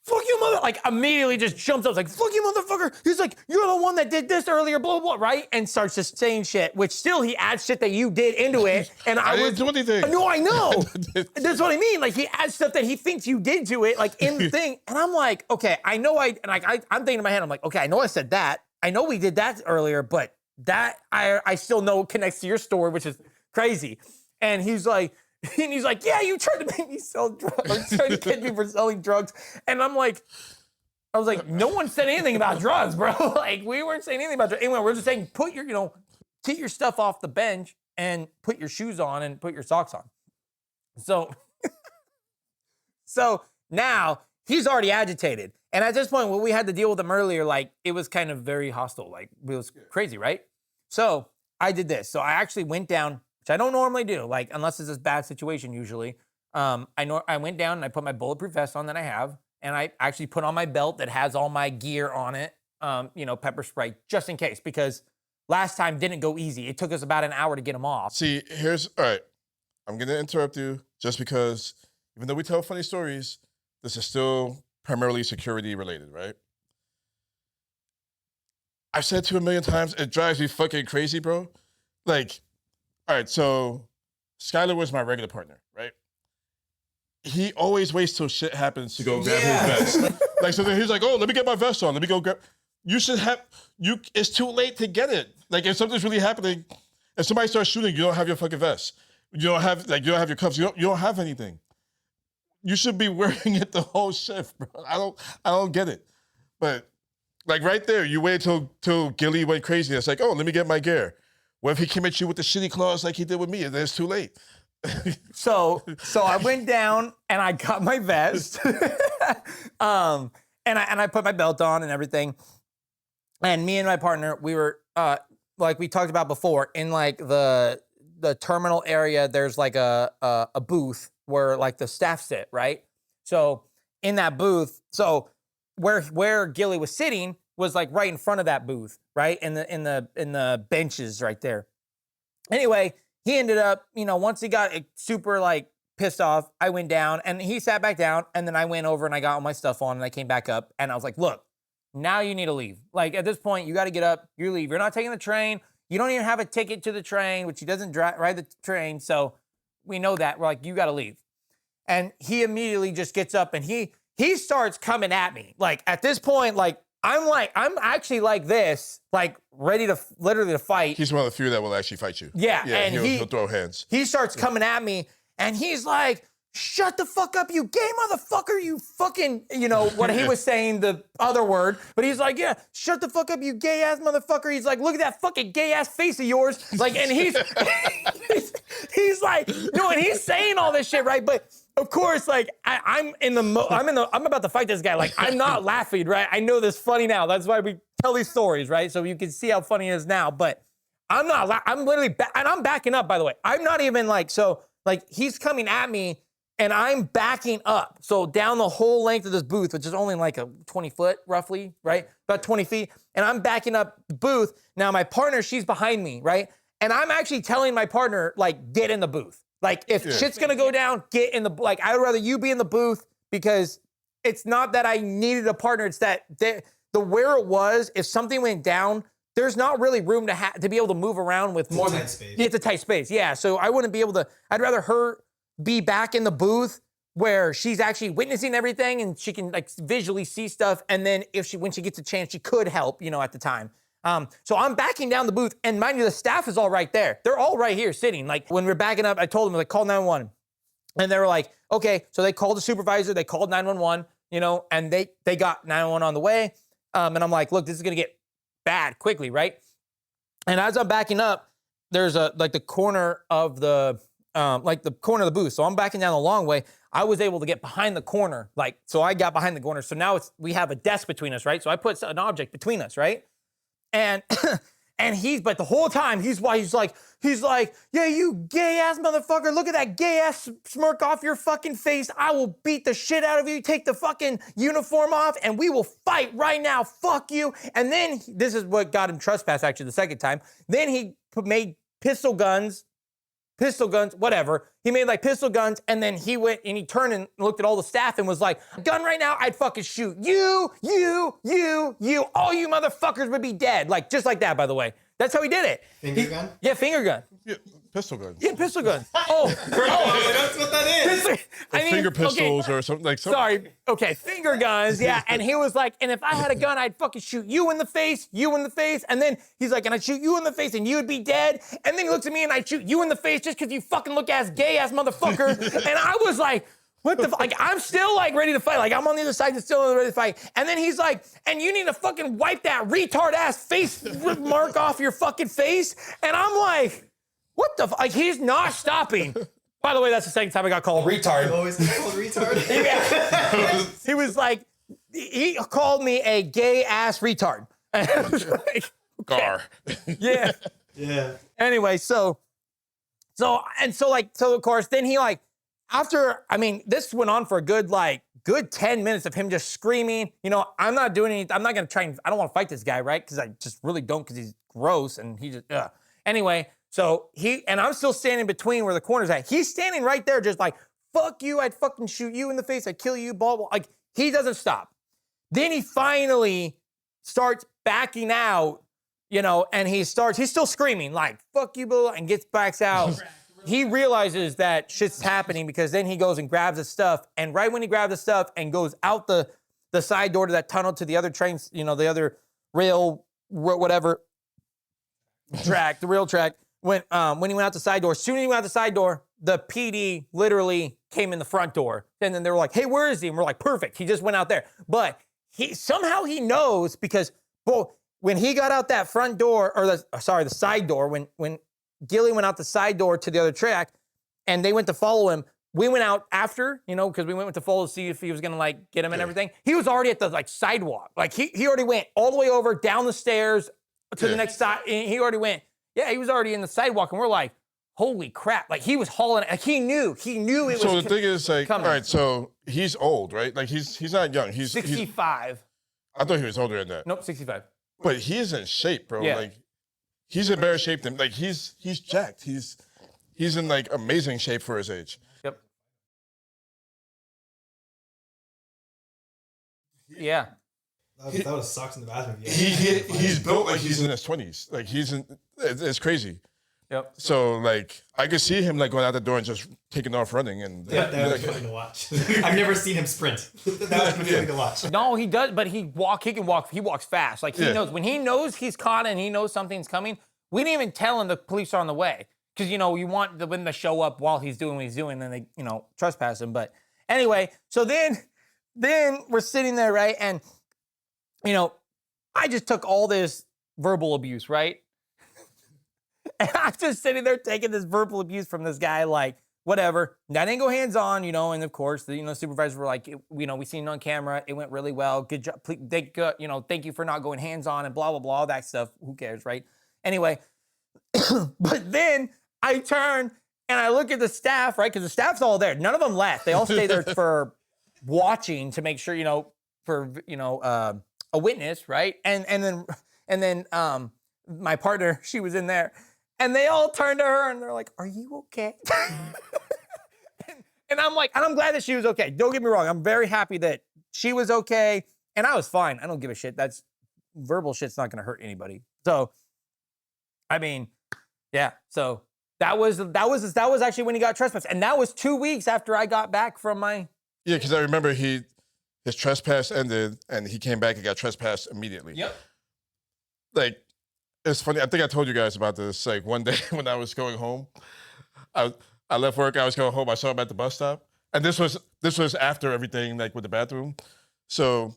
fuck you, mother, like, immediately just jumps up, like, fuck you, motherfucker. He's like, you're the one that did this earlier, blah, blah, blah, right? And starts just saying shit, which still he adds shit that you did into it. And I didn't do anything. No, I know. That's what I mean. Like, he adds stuff that he thinks you did to it, like, in the thing. And I'm like, okay, I'm thinking in my head, I'm like, okay, I know I said that. I know we did that earlier, but that I still know connects to your story, which is crazy. And he's like, yeah, you tried to make me sell drugs, or tried to get me for selling drugs. And I was like, no one said anything about drugs, bro. Like, we weren't saying anything about drugs. Anyway, we're just saying, get your stuff off the bench and put your shoes on and put your socks on. So now he's already agitated. And at this point, when we had to deal with him earlier, like, it was kind of very hostile. Like, it was crazy, right? So I did this. So I actually went down, which I don't normally do, like, unless it's a bad situation usually. I went down and I put my bulletproof vest on that I have, and I actually put on my belt that has all my gear on it, pepper spray, just in case, because last time didn't go easy. It took us about an hour to get them off. See, all right, I'm going to interrupt you just because even though we tell funny stories, this is still primarily security related, right? I've said to you a million times, it drives me fucking crazy, bro. Like, all right, so Skyler was my regular partner, right? He always waits till shit happens to go grab his vest. Like, so then he's like, oh, let me get my vest on. Let me go grab. You should have, it's too late to get it. Like, if something's really happening, if somebody starts shooting, you don't have your fucking vest. You don't have your cuffs. You don't have anything. You should be wearing it the whole shift, bro. I don't get it. But, like, right there, you wait till Gillie went crazy. It's like, oh, let me get my gear. What if he came at you with the shitty claws like he did with me, and then it's too late? So I went down and I got my vest, and I put my belt on and everything. And me and my partner, we were like we talked about before, in like the terminal area. There's like a booth where like the staff sit, right? So in that booth, so where Gillie was sitting was like right in front of that booth, right? In the benches right there. Anyway, he ended up, once he got super like pissed off, I went down and he sat back down, and then I went over and I got all my stuff on and I came back up and I was like, look, now you need to leave. Like, at this point, you got to get up, you leave. You're not taking the train. You don't even have a ticket to the train, which he doesn't ride the train. So we know that. We're like, you got to leave. And he immediately just gets up and he starts coming at me. Like, at this point, like, I'm actually like this, like ready to literally to fight. He's one of the few that will actually fight you. Yeah, and he'll throw hands. He starts coming at me, and he's like, shut the fuck up, you gay motherfucker, you fucking, what he was saying, the other word, but he's like, yeah, shut the fuck up, you gay ass motherfucker. He's like, look at that fucking gay ass face of yours. Like, and he's like, no, and he's saying all this shit, right? But of course, like, I'm about to fight this guy. Like, I'm not laughing, right? I know this funny now. That's why we tell these stories, right? So you can see how funny it is now. But I'm not. I'm literally, and I'm backing up. By the way, I'm not even like so. Like, he's coming at me, and I'm backing up. So down the whole length of this booth, which is only like a 20 foot roughly, right? About 20 feet, and I'm backing up the booth. Now my partner, she's behind me, right? And I'm actually telling my partner, like, get in the booth. Like, if shit's gonna go down, get in the, like, I'd rather you be in the booth, because it's not that I needed a partner. It's that the where it was, if something went down, there's not really room to be able to move around with more tight space. It's a tight space, yeah. So I wouldn't be able to, I'd rather her be back in the booth where she's actually witnessing everything and she can like visually see stuff. And then when she gets a chance, she could help, at the time. So I'm backing down the booth, and mind you, the staff is all right there. They're all right here sitting. Like, when we're backing up, I told them, like, call 911. And they were like, okay. So they called the supervisor, they called 911, you know, and they got 911 on the way. And I'm like, look, this is going to get bad quickly, right? And as I'm backing up, there's the corner of the booth. So I'm backing down the long way. I was able to get behind the corner. So I got behind the corner. So now we have a desk between us, right? So I put an object between us, right? And but the whole time he's like, yeah, you gay ass motherfucker, look at that gay ass smirk off your fucking face. I will beat the shit out of you. Take the fucking uniform off and we will fight right now. Fuck you. And then this is what got him trespass actually the second time. Then he made pistol guns, whatever. He made like pistol guns, and then he went and he turned and looked at all the staff and was like, gun right now, I'd fucking shoot you, all you motherfuckers would be dead. Like, just like that, by the way. That's how he did it. Finger gun? Yeah, finger gun. Yeah, pistol guns. Yeah, pistol gun. Oh, That's what that is. Finger pistols or something like something. Sorry. Okay, finger guns. Yeah, and he was like, and if I had a gun, I'd fucking shoot you in the face. And then he's like, and I'd shoot you in the face and you'd be dead. And then he looks at me and I'd shoot you in the face just because you fucking look ass gay ass motherfucker. And I was like, what the like, I'm still like ready to fight. Like, I'm on the other side, still ready to fight. And then he's like, and you need to fucking wipe that retard ass face mark off your fucking face. And I'm like, what the like, he's not stopping. By the way, that's the second time I got called retard. You always get called retard? Yeah. He was like, he called me a gay ass retard. And I was like, okay. Gar. Yeah. Yeah. Anyway, so of course, then he like, after, I mean, this went on for a good 10 minutes of him just screaming. You know, I'm not doing anything. I'm not going to try and, I don't want to fight this guy, right? Because I just really don't, because he's gross and he just, Anyway, so and I'm still standing between where the corner's at. He's standing right there just like, fuck you, I'd fucking shoot you in the face, I'd kill you, blah, blah. Like, he doesn't stop. Then he finally starts backing out, you know, and he's still screaming like, fuck you, blah, and backs out. He realizes that shit's happening because then he goes and grabs his stuff. And right when he grabs his stuff and goes out the side door to that tunnel to the other trains, you know, the other rail, whatever track, the rail track, when he went out the side door, as soon as he went out the side door, the PD literally came in the front door. And then they were like, hey, where is he? And we're like, perfect. He just went out there. But somehow he knows because, well, when he got out that front door, or the side door, when Gillie went out the side door to the other track and they went to follow him, we went out after, you know, because we went to follow to see if he was gonna like get him and everything. He was already at the like sidewalk. Like he already went all the way over, down the stairs to the next side. He already went. Yeah, he was already in the sidewalk and we're like, holy crap. Like he was hauling, like he knew it was. So the thing is like, coming. all right, so he's old, right? Like he's not young. He's 65. I thought he was older than that. Nope, 65. But he's in shape, bro. Yeah. Like he's in better shape than, like he's jacked. He's in like amazing shape for his age. Yep. Yeah. That would have sucked in the bathroom. Yeah. He's built like he's in his 20s. Like it's crazy. Yep. So like I could see him like going out the door and just taking off running and That was funny to watch. I've never seen him sprint. That was funny to watch. No, he does, but he walks fast. Like he knows, when he knows he's caught and he knows something's coming, we didn't even tell him the police are on the way. Because, you know, you want them to show up while he's doing what he's doing and they, you know, trespass him. But anyway, so then we're sitting there, right? And, you know, I just took all this verbal abuse, right? And I'm just sitting there taking this verbal abuse from this guy, like, whatever. I didn't go hands-on, you know, and of course, the, you know, supervisors were like, you know, we seen it on camera. It went really well. Good job. You know, thank you for not going hands-on and blah, blah, blah, all that stuff. Who cares, right? Anyway, but then I turn and I look at the staff, right? Because the staff's all there. None of them left. They all stay there for watching to make sure, you know, for, you know, a witness, right? And then my partner, she was in there. And they all turned to her and they're like, are you okay? and I'm like, and I'm glad that she was okay. Don't get me wrong. I'm very happy that she was okay. And I was fine. I don't give a shit. That's verbal shit's not going to hurt anybody. So, I mean, yeah. So that was actually when he got trespassed. And that was 2 weeks after I got back from my. Yeah, because I remember his trespass ended and he came back and got trespassed immediately. Yep. Like, it's funny. I think I told you guys about this. Like one day when I was going home, I left work. I was going home. I saw him at the bus stop, and this was after everything, like with the bathroom. So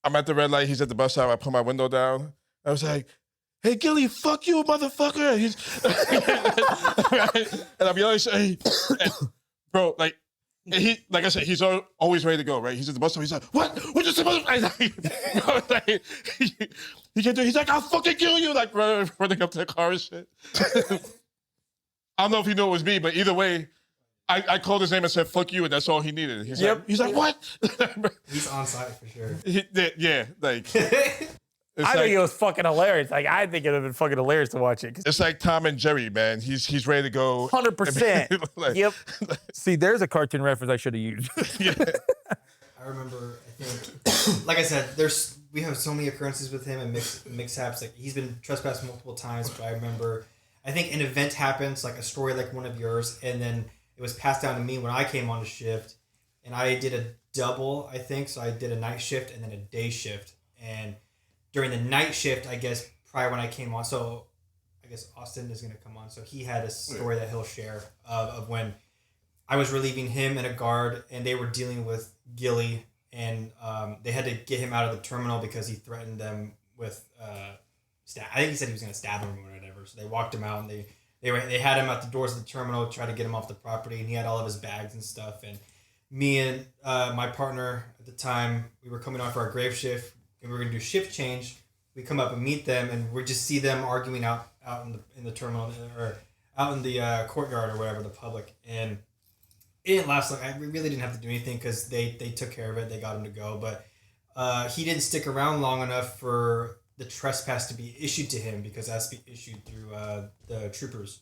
I'm at the red light. He's at the bus stop. I put my window down. I was like, "Hey, Gillie, fuck you, motherfucker!" He's and I'm yelling, "Hey, bro!" Like I said, he's always ready to go. Right? He's at the bus stop. He's like, "What? What you supposed?" Like, he can't do it. He's like, "I'll fucking kill you!" Like running up to the car and shit. I don't know if he knew it was me, but either way, I called his name and said, "Fuck you," and that's all he needed. He's like, "What?" He's on site for sure. Yeah, like. I think it was fucking hilarious. Like, I think it would have been fucking hilarious to watch it. It's like Tom and Jerry, man. He's ready to go. 100%. Like, Yep. See, there's a cartoon reference I should have used. Yeah. I remember, I think, like I said, we have so many occurrences with him and mix-haps. Like, he's been trespassed multiple times, but I remember, I think an event happens, like a story like one of yours, and then it was passed down to me when I came on the shift, and I did a double, I think. So I did a night shift and then a day shift. And during the night shift, I guess, prior when I came on, so I guess Austin is going to come on. So he had a story that he'll share of when I was relieving him and a guard, and they were dealing with Gillie, and they had to get him out of the terminal because he threatened them with I think he said he was going to stab them or whatever. So they walked him out, and they had him at the doors of the terminal, tried to get him off the property, and he had all of his bags and stuff. And me and my partner at the time, we were coming on for our grave shift, and we were going to do shift change. We come up and meet them, and we just see them arguing out in the terminal or out in the courtyard or whatever, the public. And it didn't last long. We really didn't have to do anything because they took care of it. They got him to go, but he didn't stick around long enough for the trespass to be issued to him, because that's be issued through the troopers.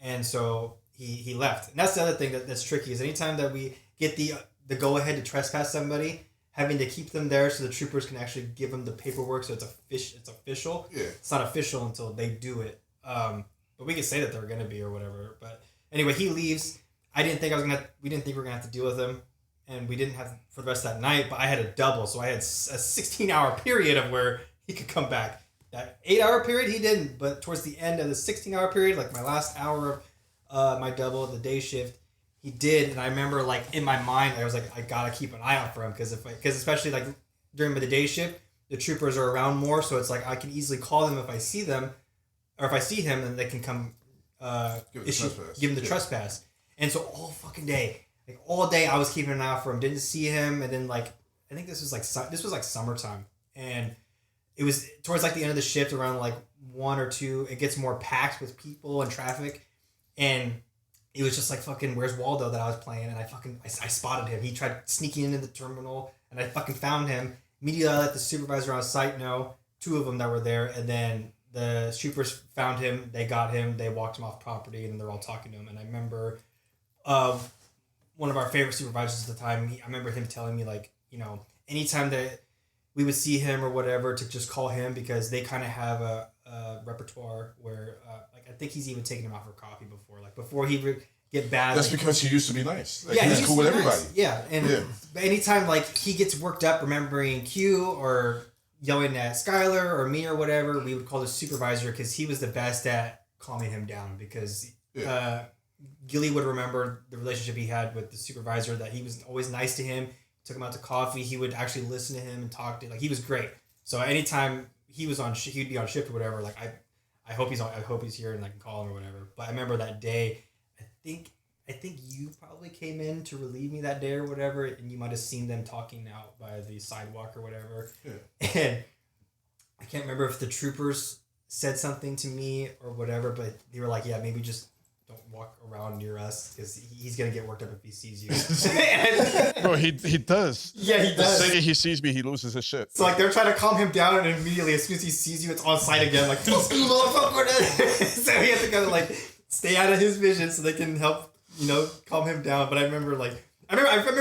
And so he left. And that's the other thing that's tricky, is anytime that we get the go ahead to trespass somebody, having to keep them there so the troopers can actually give them the paperwork so it's official. Yeah. It's not official until they do it. But we can say that they're going to be or whatever. But anyway, he leaves. We didn't think we were going to have to deal with him. And we didn't have for the rest of that night, but I had a double. So I had a 16-hour period of where he could come back. That 8-hour period, he didn't. But towards the end of the 16-hour period, like my last hour of my double, the day shift, he did. And I remember, like, in my mind, I was like, I gotta keep an eye out for him, because especially like during the day shift, the troopers are around more, so it's like I can easily call them if I see them, or if I see him, then they can come give him the trespass. And so all fucking day, like all day, I was keeping an eye out for him. Didn't see him, and then like I think this was like summertime, and it was towards like the end of the shift, around like 1 or 2. It gets more packed with people and traffic, and it was just like fucking Where's Waldo that I was playing, and I spotted him. He tried sneaking into the terminal, and I fucking found him. Immediately, I let the supervisor on site know, 2 of them that were there, and then the troopers found him. They got him. They walked him off property, and they're all talking to him. And I remember one of our favorite supervisors at the time, I remember him telling me, like, you know, anytime that we would see him or whatever, to just call him, because they kind of have a repertoire where, like, I think he's even taken him out for coffee before. Like, before he would get bad. That's like, because he used to be nice. Like, yeah, he was cool with everybody. Nice. Yeah, and but anytime, like, he gets worked up remembering Q or yelling at Skylar or me or whatever, we would call the supervisor, because he was the best at calming him down, because Gillie would remember the relationship he had with the supervisor, that he was always nice to him, took him out to coffee, he would actually listen to him and talk to, like, he was great. So anytime he was on he'd be on shift or whatever, like, I hope he's here and I can call him or whatever. But I remember that day, I think you probably came in to relieve me that day or whatever, and you might have seen them talking out by the sidewalk or whatever. Yeah. And I can't remember if the troopers said something to me or whatever, but they were like, yeah, maybe just don't walk around near us, because he's going to get worked up if he sees you. Bro, he does. Yeah, he does. The second he sees me, he loses his shit. So, like, they're trying to calm him down, and immediately, as soon as he sees you, it's on site again. Like, motherfucker. So he has to kind of, like, stay out of his vision so they can help, you know, calm him down. But I remember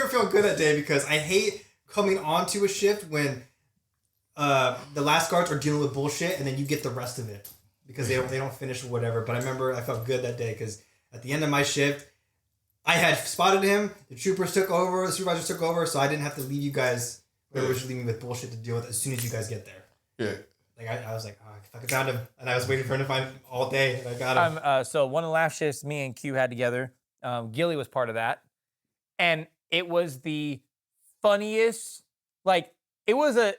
feeling good that day, because I hate coming onto a shift when the last guards are dealing with bullshit, and then you get the rest of it, because they don't finish or whatever. But I remember I felt good that day, because at the end of my shift, I had spotted him. The troopers took over. The supervisors took over, so I didn't have to leave you guys, whoever was leaving me with bullshit to deal with, as soon as you guys get there. Yeah. Like, I was like, oh, I fucking found him, and I was waiting for him to find him all day, and I got him. So one of the last shifts me and Q had together, Gillie was part of that, and it was the funniest Like it was a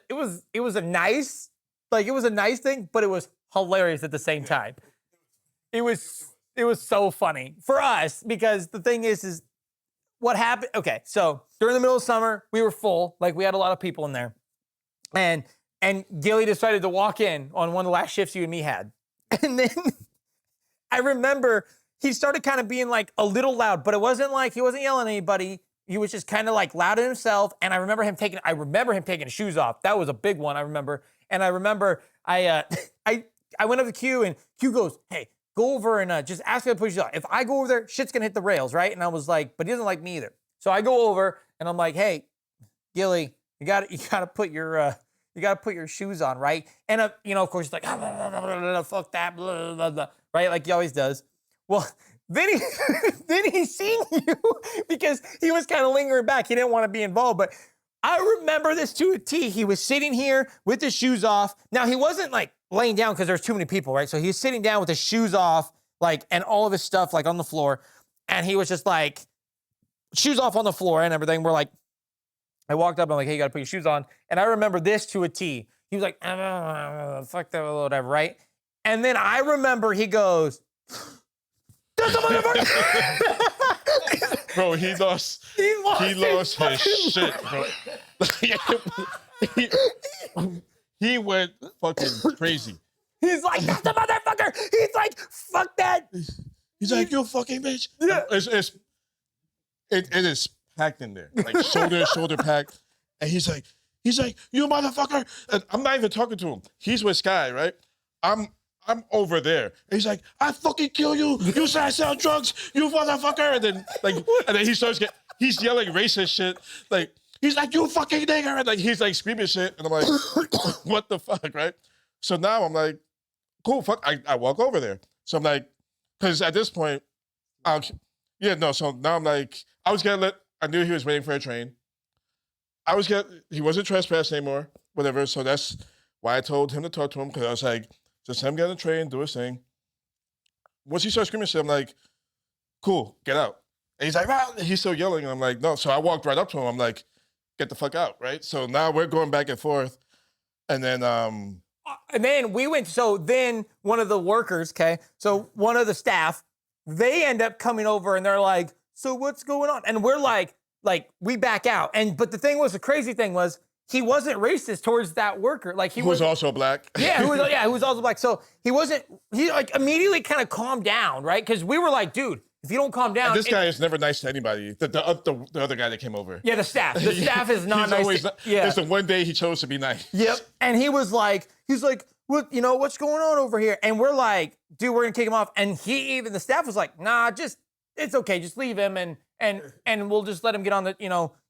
nice thing, but it was hilarious at the same time. It was so funny for us because the thing is what happened. Okay, so during the middle of summer, we were full, like we had a lot of people in there, and Gillie decided to walk in on one of the last shifts you and me had, and then I remember he started kind of being like a little loud, but it wasn't like he wasn't yelling at anybody. He was just kind of like loud at himself, and I remember him taking his shoes off. That was a big one, I remember, and I remember I went up to Q, and Q goes, "Hey, go over and just ask him to put his shoes on. If I go over there, shit's gonna hit the rails, right?" And I was like, but he doesn't like me either. So I go over and I'm like, "Hey, Gillie, you gotta put your shoes on, right?" And of course he's like, "Fuck that, blah, blah, blah," right? Like he always does. Well, then he seen you because he was kind of lingering back. He didn't want to be involved, but I remember this to a T. He was sitting here with his shoes off. Now he wasn't like laying down because there's too many people, right? So he's sitting down with his shoes off, like, and all of his stuff like on the floor. And he was just like, shoes off on the floor and everything. We're like, I walked up, I'm like, "Hey, you gotta put your shoes on." And I remember this to a T. He was like, "Fuck that," whatever, right? And then I remember he goes, "That's a motherfucker." Bro, he lost his shit, bro. He went fucking crazy. He's like, "That's a motherfucker." He's like, "Fuck that." He's like, "You fucking bitch." Yeah. It is packed in there, like shoulder packed. And he's like, "You motherfucker." And I'm not even talking to him. He's with Sky, right? I'm over there. And he's like, "I fucking kill you. You said I sell drugs, you motherfucker." And then he's yelling racist shit. Like, he's like, "You fucking nigger." And like, he's like screaming shit. And I'm like, what the fuck, right? So now I'm like, cool, fuck. I walk over there. So I'm like, because at this point, so now I'm like, I knew he was waiting for a train. He wasn't trespassing anymore, whatever. So that's why I told him to talk to him, because I was like, just let him get on the train, do his thing. Once he starts screaming shit, I'm like, cool, get out. And he's like, "Ah," he's still yelling. And I'm like, no. So I walked right up to him. I'm like, get the fuck out, right? So now we're going back and forth. And then we went, so then one of the workers, okay, so one of the staff, they end up coming over and they're like, "So what's going on?" And we're like we back out. But the crazy thing was, he wasn't racist towards that worker. Like he was also black. Yeah, who was also black. So he like immediately kind of calmed down, right? Because we were like, "Dude, if you don't calm down." And this guy is never nice to anybody. The other guy that came over. Yeah, the staff. The staff is not nice. It's the one day he chose to be nice. Yep. And he's like, "What, what's going on over here?" And we're like, "Dude, we're gonna kick him off." And the staff was like, "Nah, it's okay, just leave him and we'll just let him get on the,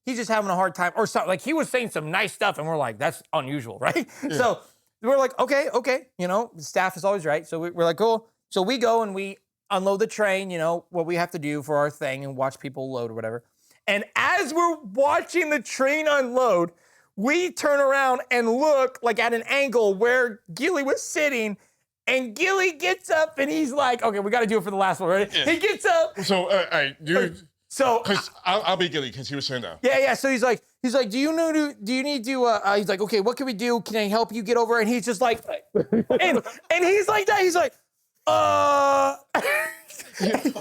he's just having a hard time," or something. Like he was saying some nice stuff, and we're like, that's unusual, right? Yeah. So we're like, okay, the staff is always right. So we're like, cool. So we go and we unload the train, what we have to do for our thing, and watch people load or whatever. And as we're watching the train unload, we turn around and look like at an angle where Gillie was sitting. And Gillie gets up and he's like, "Okay, we got to do it for the last one, right?" Yeah. He gets up. So, because I'll be Gillie, because he was saying that. Yeah. So he's like, do you need to, he's like, "Okay, what can we do? Can I help you get over?" And he's just like, and he's like that. He's like,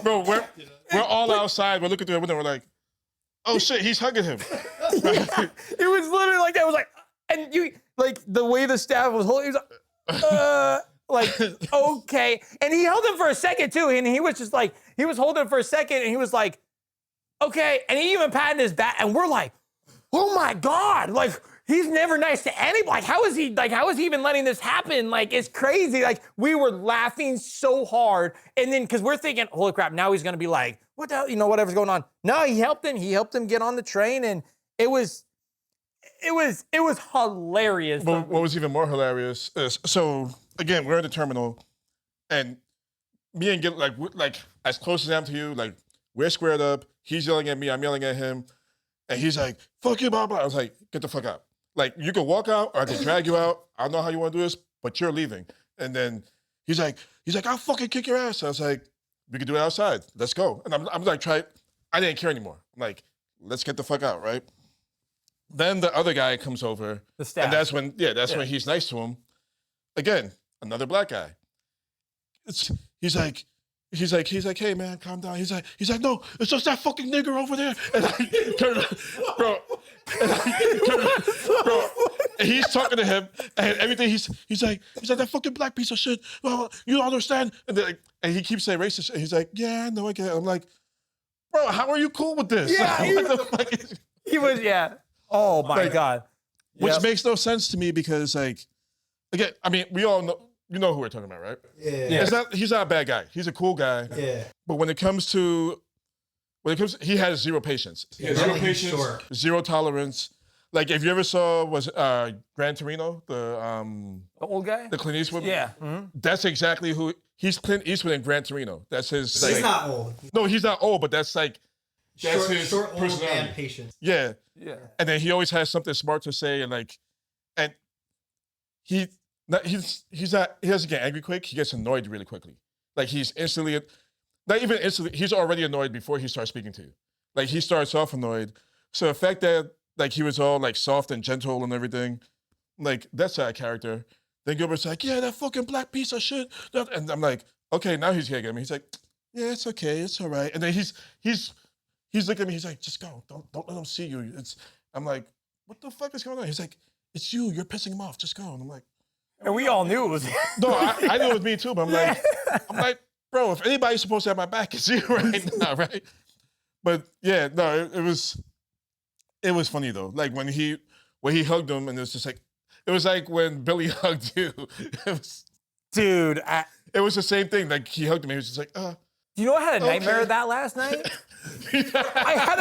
Bro, we're all outside. We're looking through the window. We're like, "Oh shit, he's hugging him." It was literally like that. It was like, and you, like the way the staff was holding, he was like, okay. And he held him for a second too. And he was just like, he was holding him for a second and he was like, okay. And he even patted his back and we're like, oh my God. Like, he's never nice to anybody. Like, how is he even letting this happen? Like, it's crazy. Like, we were laughing so hard. And then, cause we're thinking, holy crap, now he's going to be like, what the hell, whatever's going on. No, he helped him get on the train. And it was hilarious. But what was even more hilarious is, so again, we're in the terminal, and me and Gillie, like as close as I am to you, like we're squared up. He's yelling at me, I'm yelling at him, and he's like, "Fuck you, blah blah." I was like, "Get the fuck out! Like you can walk out, or I can drag you out. I don't know how you want to do this, but you're leaving." And then he's like, "I'll fucking kick your ass." I was like, "We can do it outside. Let's go." And I'm like, I didn't care anymore. I'm like, let's get the fuck out, right? Then the other guy comes over. The staff. And that's when when he's nice to him. Again, another black guy. He's like, hey man, calm down. He's like, no, it's just that fucking nigger over there. And I turn, bro. And he's talking to him, and everything he's like that fucking black piece of shit. Well, you don't understand. And he keeps saying racist. And he's like, yeah, I know, I get it. I'm like, bro, how are you cool with this? Yeah, he was. Yeah. Oh my god. Which makes no sense to me because, like, again, I mean, we all know. You know who we're talking about, right? Yeah. He's not a bad guy. He's a cool guy. Yeah. But when it comes, he has zero patience. Zero patience, zero tolerance. Like if you ever saw Gran Torino, the old guy, the Clint Eastwood. Yeah. That's exactly who he's. Clint Eastwood in Gran Torino. That's his. He's not old. No, he's not old, but that's like his short old personality. man patience. Yeah. Yeah. And then he always has something smart to say, and he doesn't get angry quick. He gets annoyed really quickly. Like he's instantly, not even instantly, he's already annoyed before he starts speaking to you. Like he starts off annoyed. So the fact that like he was all like soft and gentle and everything, like that's that character. Then Gilbert's like, yeah, that fucking black piece of shit. And I'm like, okay, now he's getting at me. He's like, yeah, it's okay, it's all right. And then he's looking at me. He's like, just go, don't let him see you. I'm like, what the fuck is going on? He's like, it's you. You're pissing him off. Just go. And I'm like. And we all knew it was. No, I knew it was me too, but I'm like, bro, if anybody's supposed to have my back, it's you right now, right? But yeah, no, it was funny though. Like when he hugged him, and it was just like, it was like when Billy hugged you. Dude, it was the same thing. Like he hugged me, he was just like, you know I had a nightmare of that last night? I had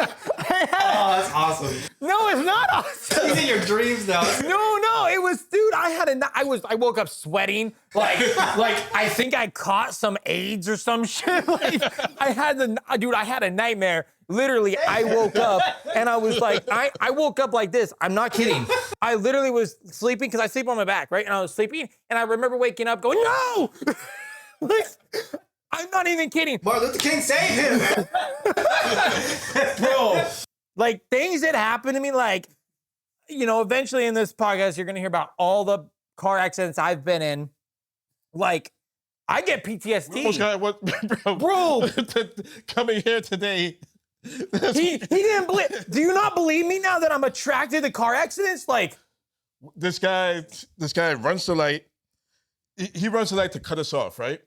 Oh, that's awesome. No, it's not awesome. He's in your dreams now. No, it was, dude. I woke up sweating, like I think I caught some AIDS or some shit. Like I had a nightmare. Literally, I woke up and I was like, I woke up like this. I'm not kidding. I literally was sleeping because I sleep on my back, right? And I was sleeping, and I remember waking up going, no. Like, I'm not even kidding. Martin Luther King saved him. Bro, like things that happen to me, like, you know, eventually in this podcast, you're going to hear about all the car accidents I've been in. Like, I get PTSD. almost got what, bro. Coming here today. He didn't believe. Do you not believe me now that I'm attracted to car accidents? Like, this guy runs the light. He runs the light to cut us off, right?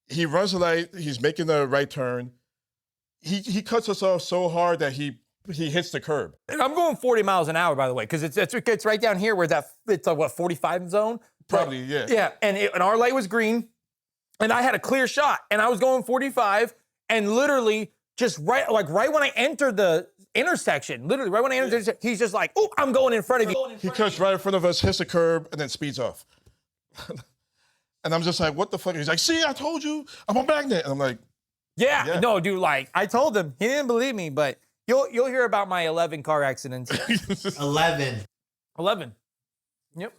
He runs the light. He's making the right turn. He cuts us off so hard that he hits the curb. And I'm going 40 miles an hour, by the way, because it's right down here where it's a 45 zone. Probably, yeah. Yeah, and our light was green, and I had a clear shot, and I was going 45, and literally just right when I entered the intersection, he's just like, oh, I'm going in front of you. He cuts right in front of us, hits the curb, and then speeds off. And I'm just like, what the fuck? He's like, see, I told you, I'm a magnet. And I'm like, yeah. No, dude, like, I told him. He didn't believe me, but you'll hear about my 11 car accidents. 11. Yep.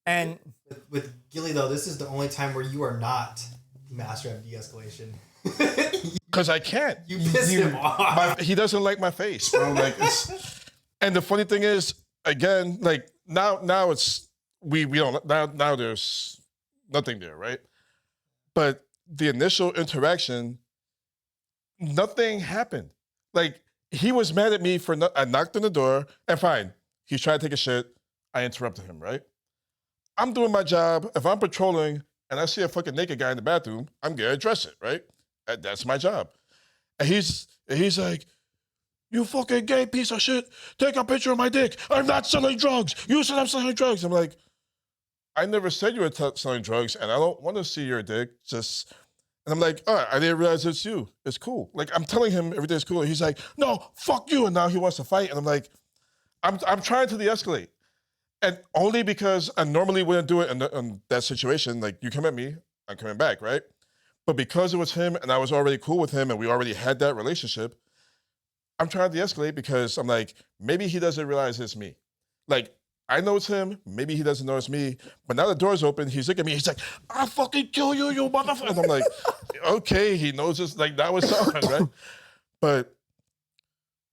And with Gillie, though, this is the only time where you are not master of de-escalation. Because I can't. You pissed him off. He doesn't like my face, bro. Like, and the funny thing is, again, like now it's we don't now there's nothing there, right? But the initial interaction, nothing happened. Like he was mad at me for I knocked on the door, and fine, he's trying to take a shit. I interrupted him, right? I'm doing my job. If I'm patrolling and I see a fucking naked guy in the bathroom, I'm gonna address it, right? That's my job. And he's like, you fucking gay piece of shit. Take a picture of my dick. I'm not selling drugs. You said I'm selling drugs. I'm like, I never said you were selling drugs, and I don't want to see your dick. And I'm like, all right, I didn't realize it's you. It's cool. Like, I'm telling him everything's cool. He's like, no, fuck you. And now he wants to fight. And I'm like, I'm trying to de-escalate. And only because I normally wouldn't do it in that situation. Like, you come at me, I'm coming back, right? But because it was him and I was already cool with him and we already had that relationship, I'm trying to de-escalate because I'm like, maybe he doesn't realize it's me. Like, I know it's him, maybe he doesn't know it's me, but now the door's open, he's looking at me, he's like, I'll fucking kill you, you motherfucker. And I'm like, okay, he knows it's like, that was something, right? But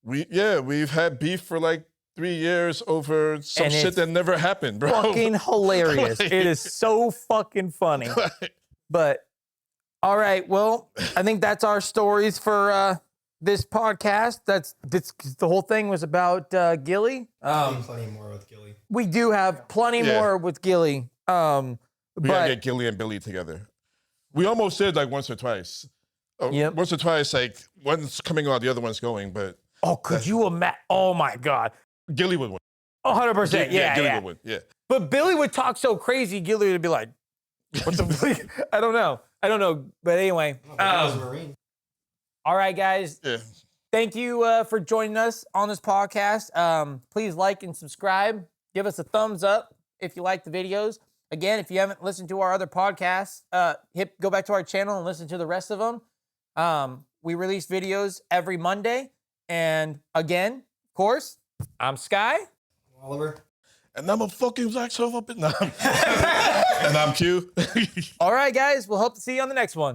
we've had beef for like 3 years over some And shit it's that never happened, bro. Fucking hilarious. Like- It is so fucking funny. But all right, well, I think that's our stories for this podcast. That's the whole thing was about Gillie. Plenty more with Gillie. We do have plenty Yeah. more with Gillie. We gotta But get Gillie and Billy together. We almost did like once or twice. Yep. Once or twice, like one's coming out, the other one's going, but could you imagine? Oh my God. Gillie would win. 100%. Yeah, Gillie yeah. would win. Yeah. But Billy would talk so crazy, Gillie would be like, what the I don't know. But anyway. I was a Marine. All right, guys. Yeah. Thank you for joining us on this podcast. Please like and subscribe. Give us a thumbs up if you like the videos. Again, if you haven't listened to our other podcasts, go back to our channel and listen to the rest of them. We release videos every Monday. And again, of course, I'm Sky. Oliver. And I'm a fucking black self up in And I'm Q. All right, guys. We'll hope to see you on the next one.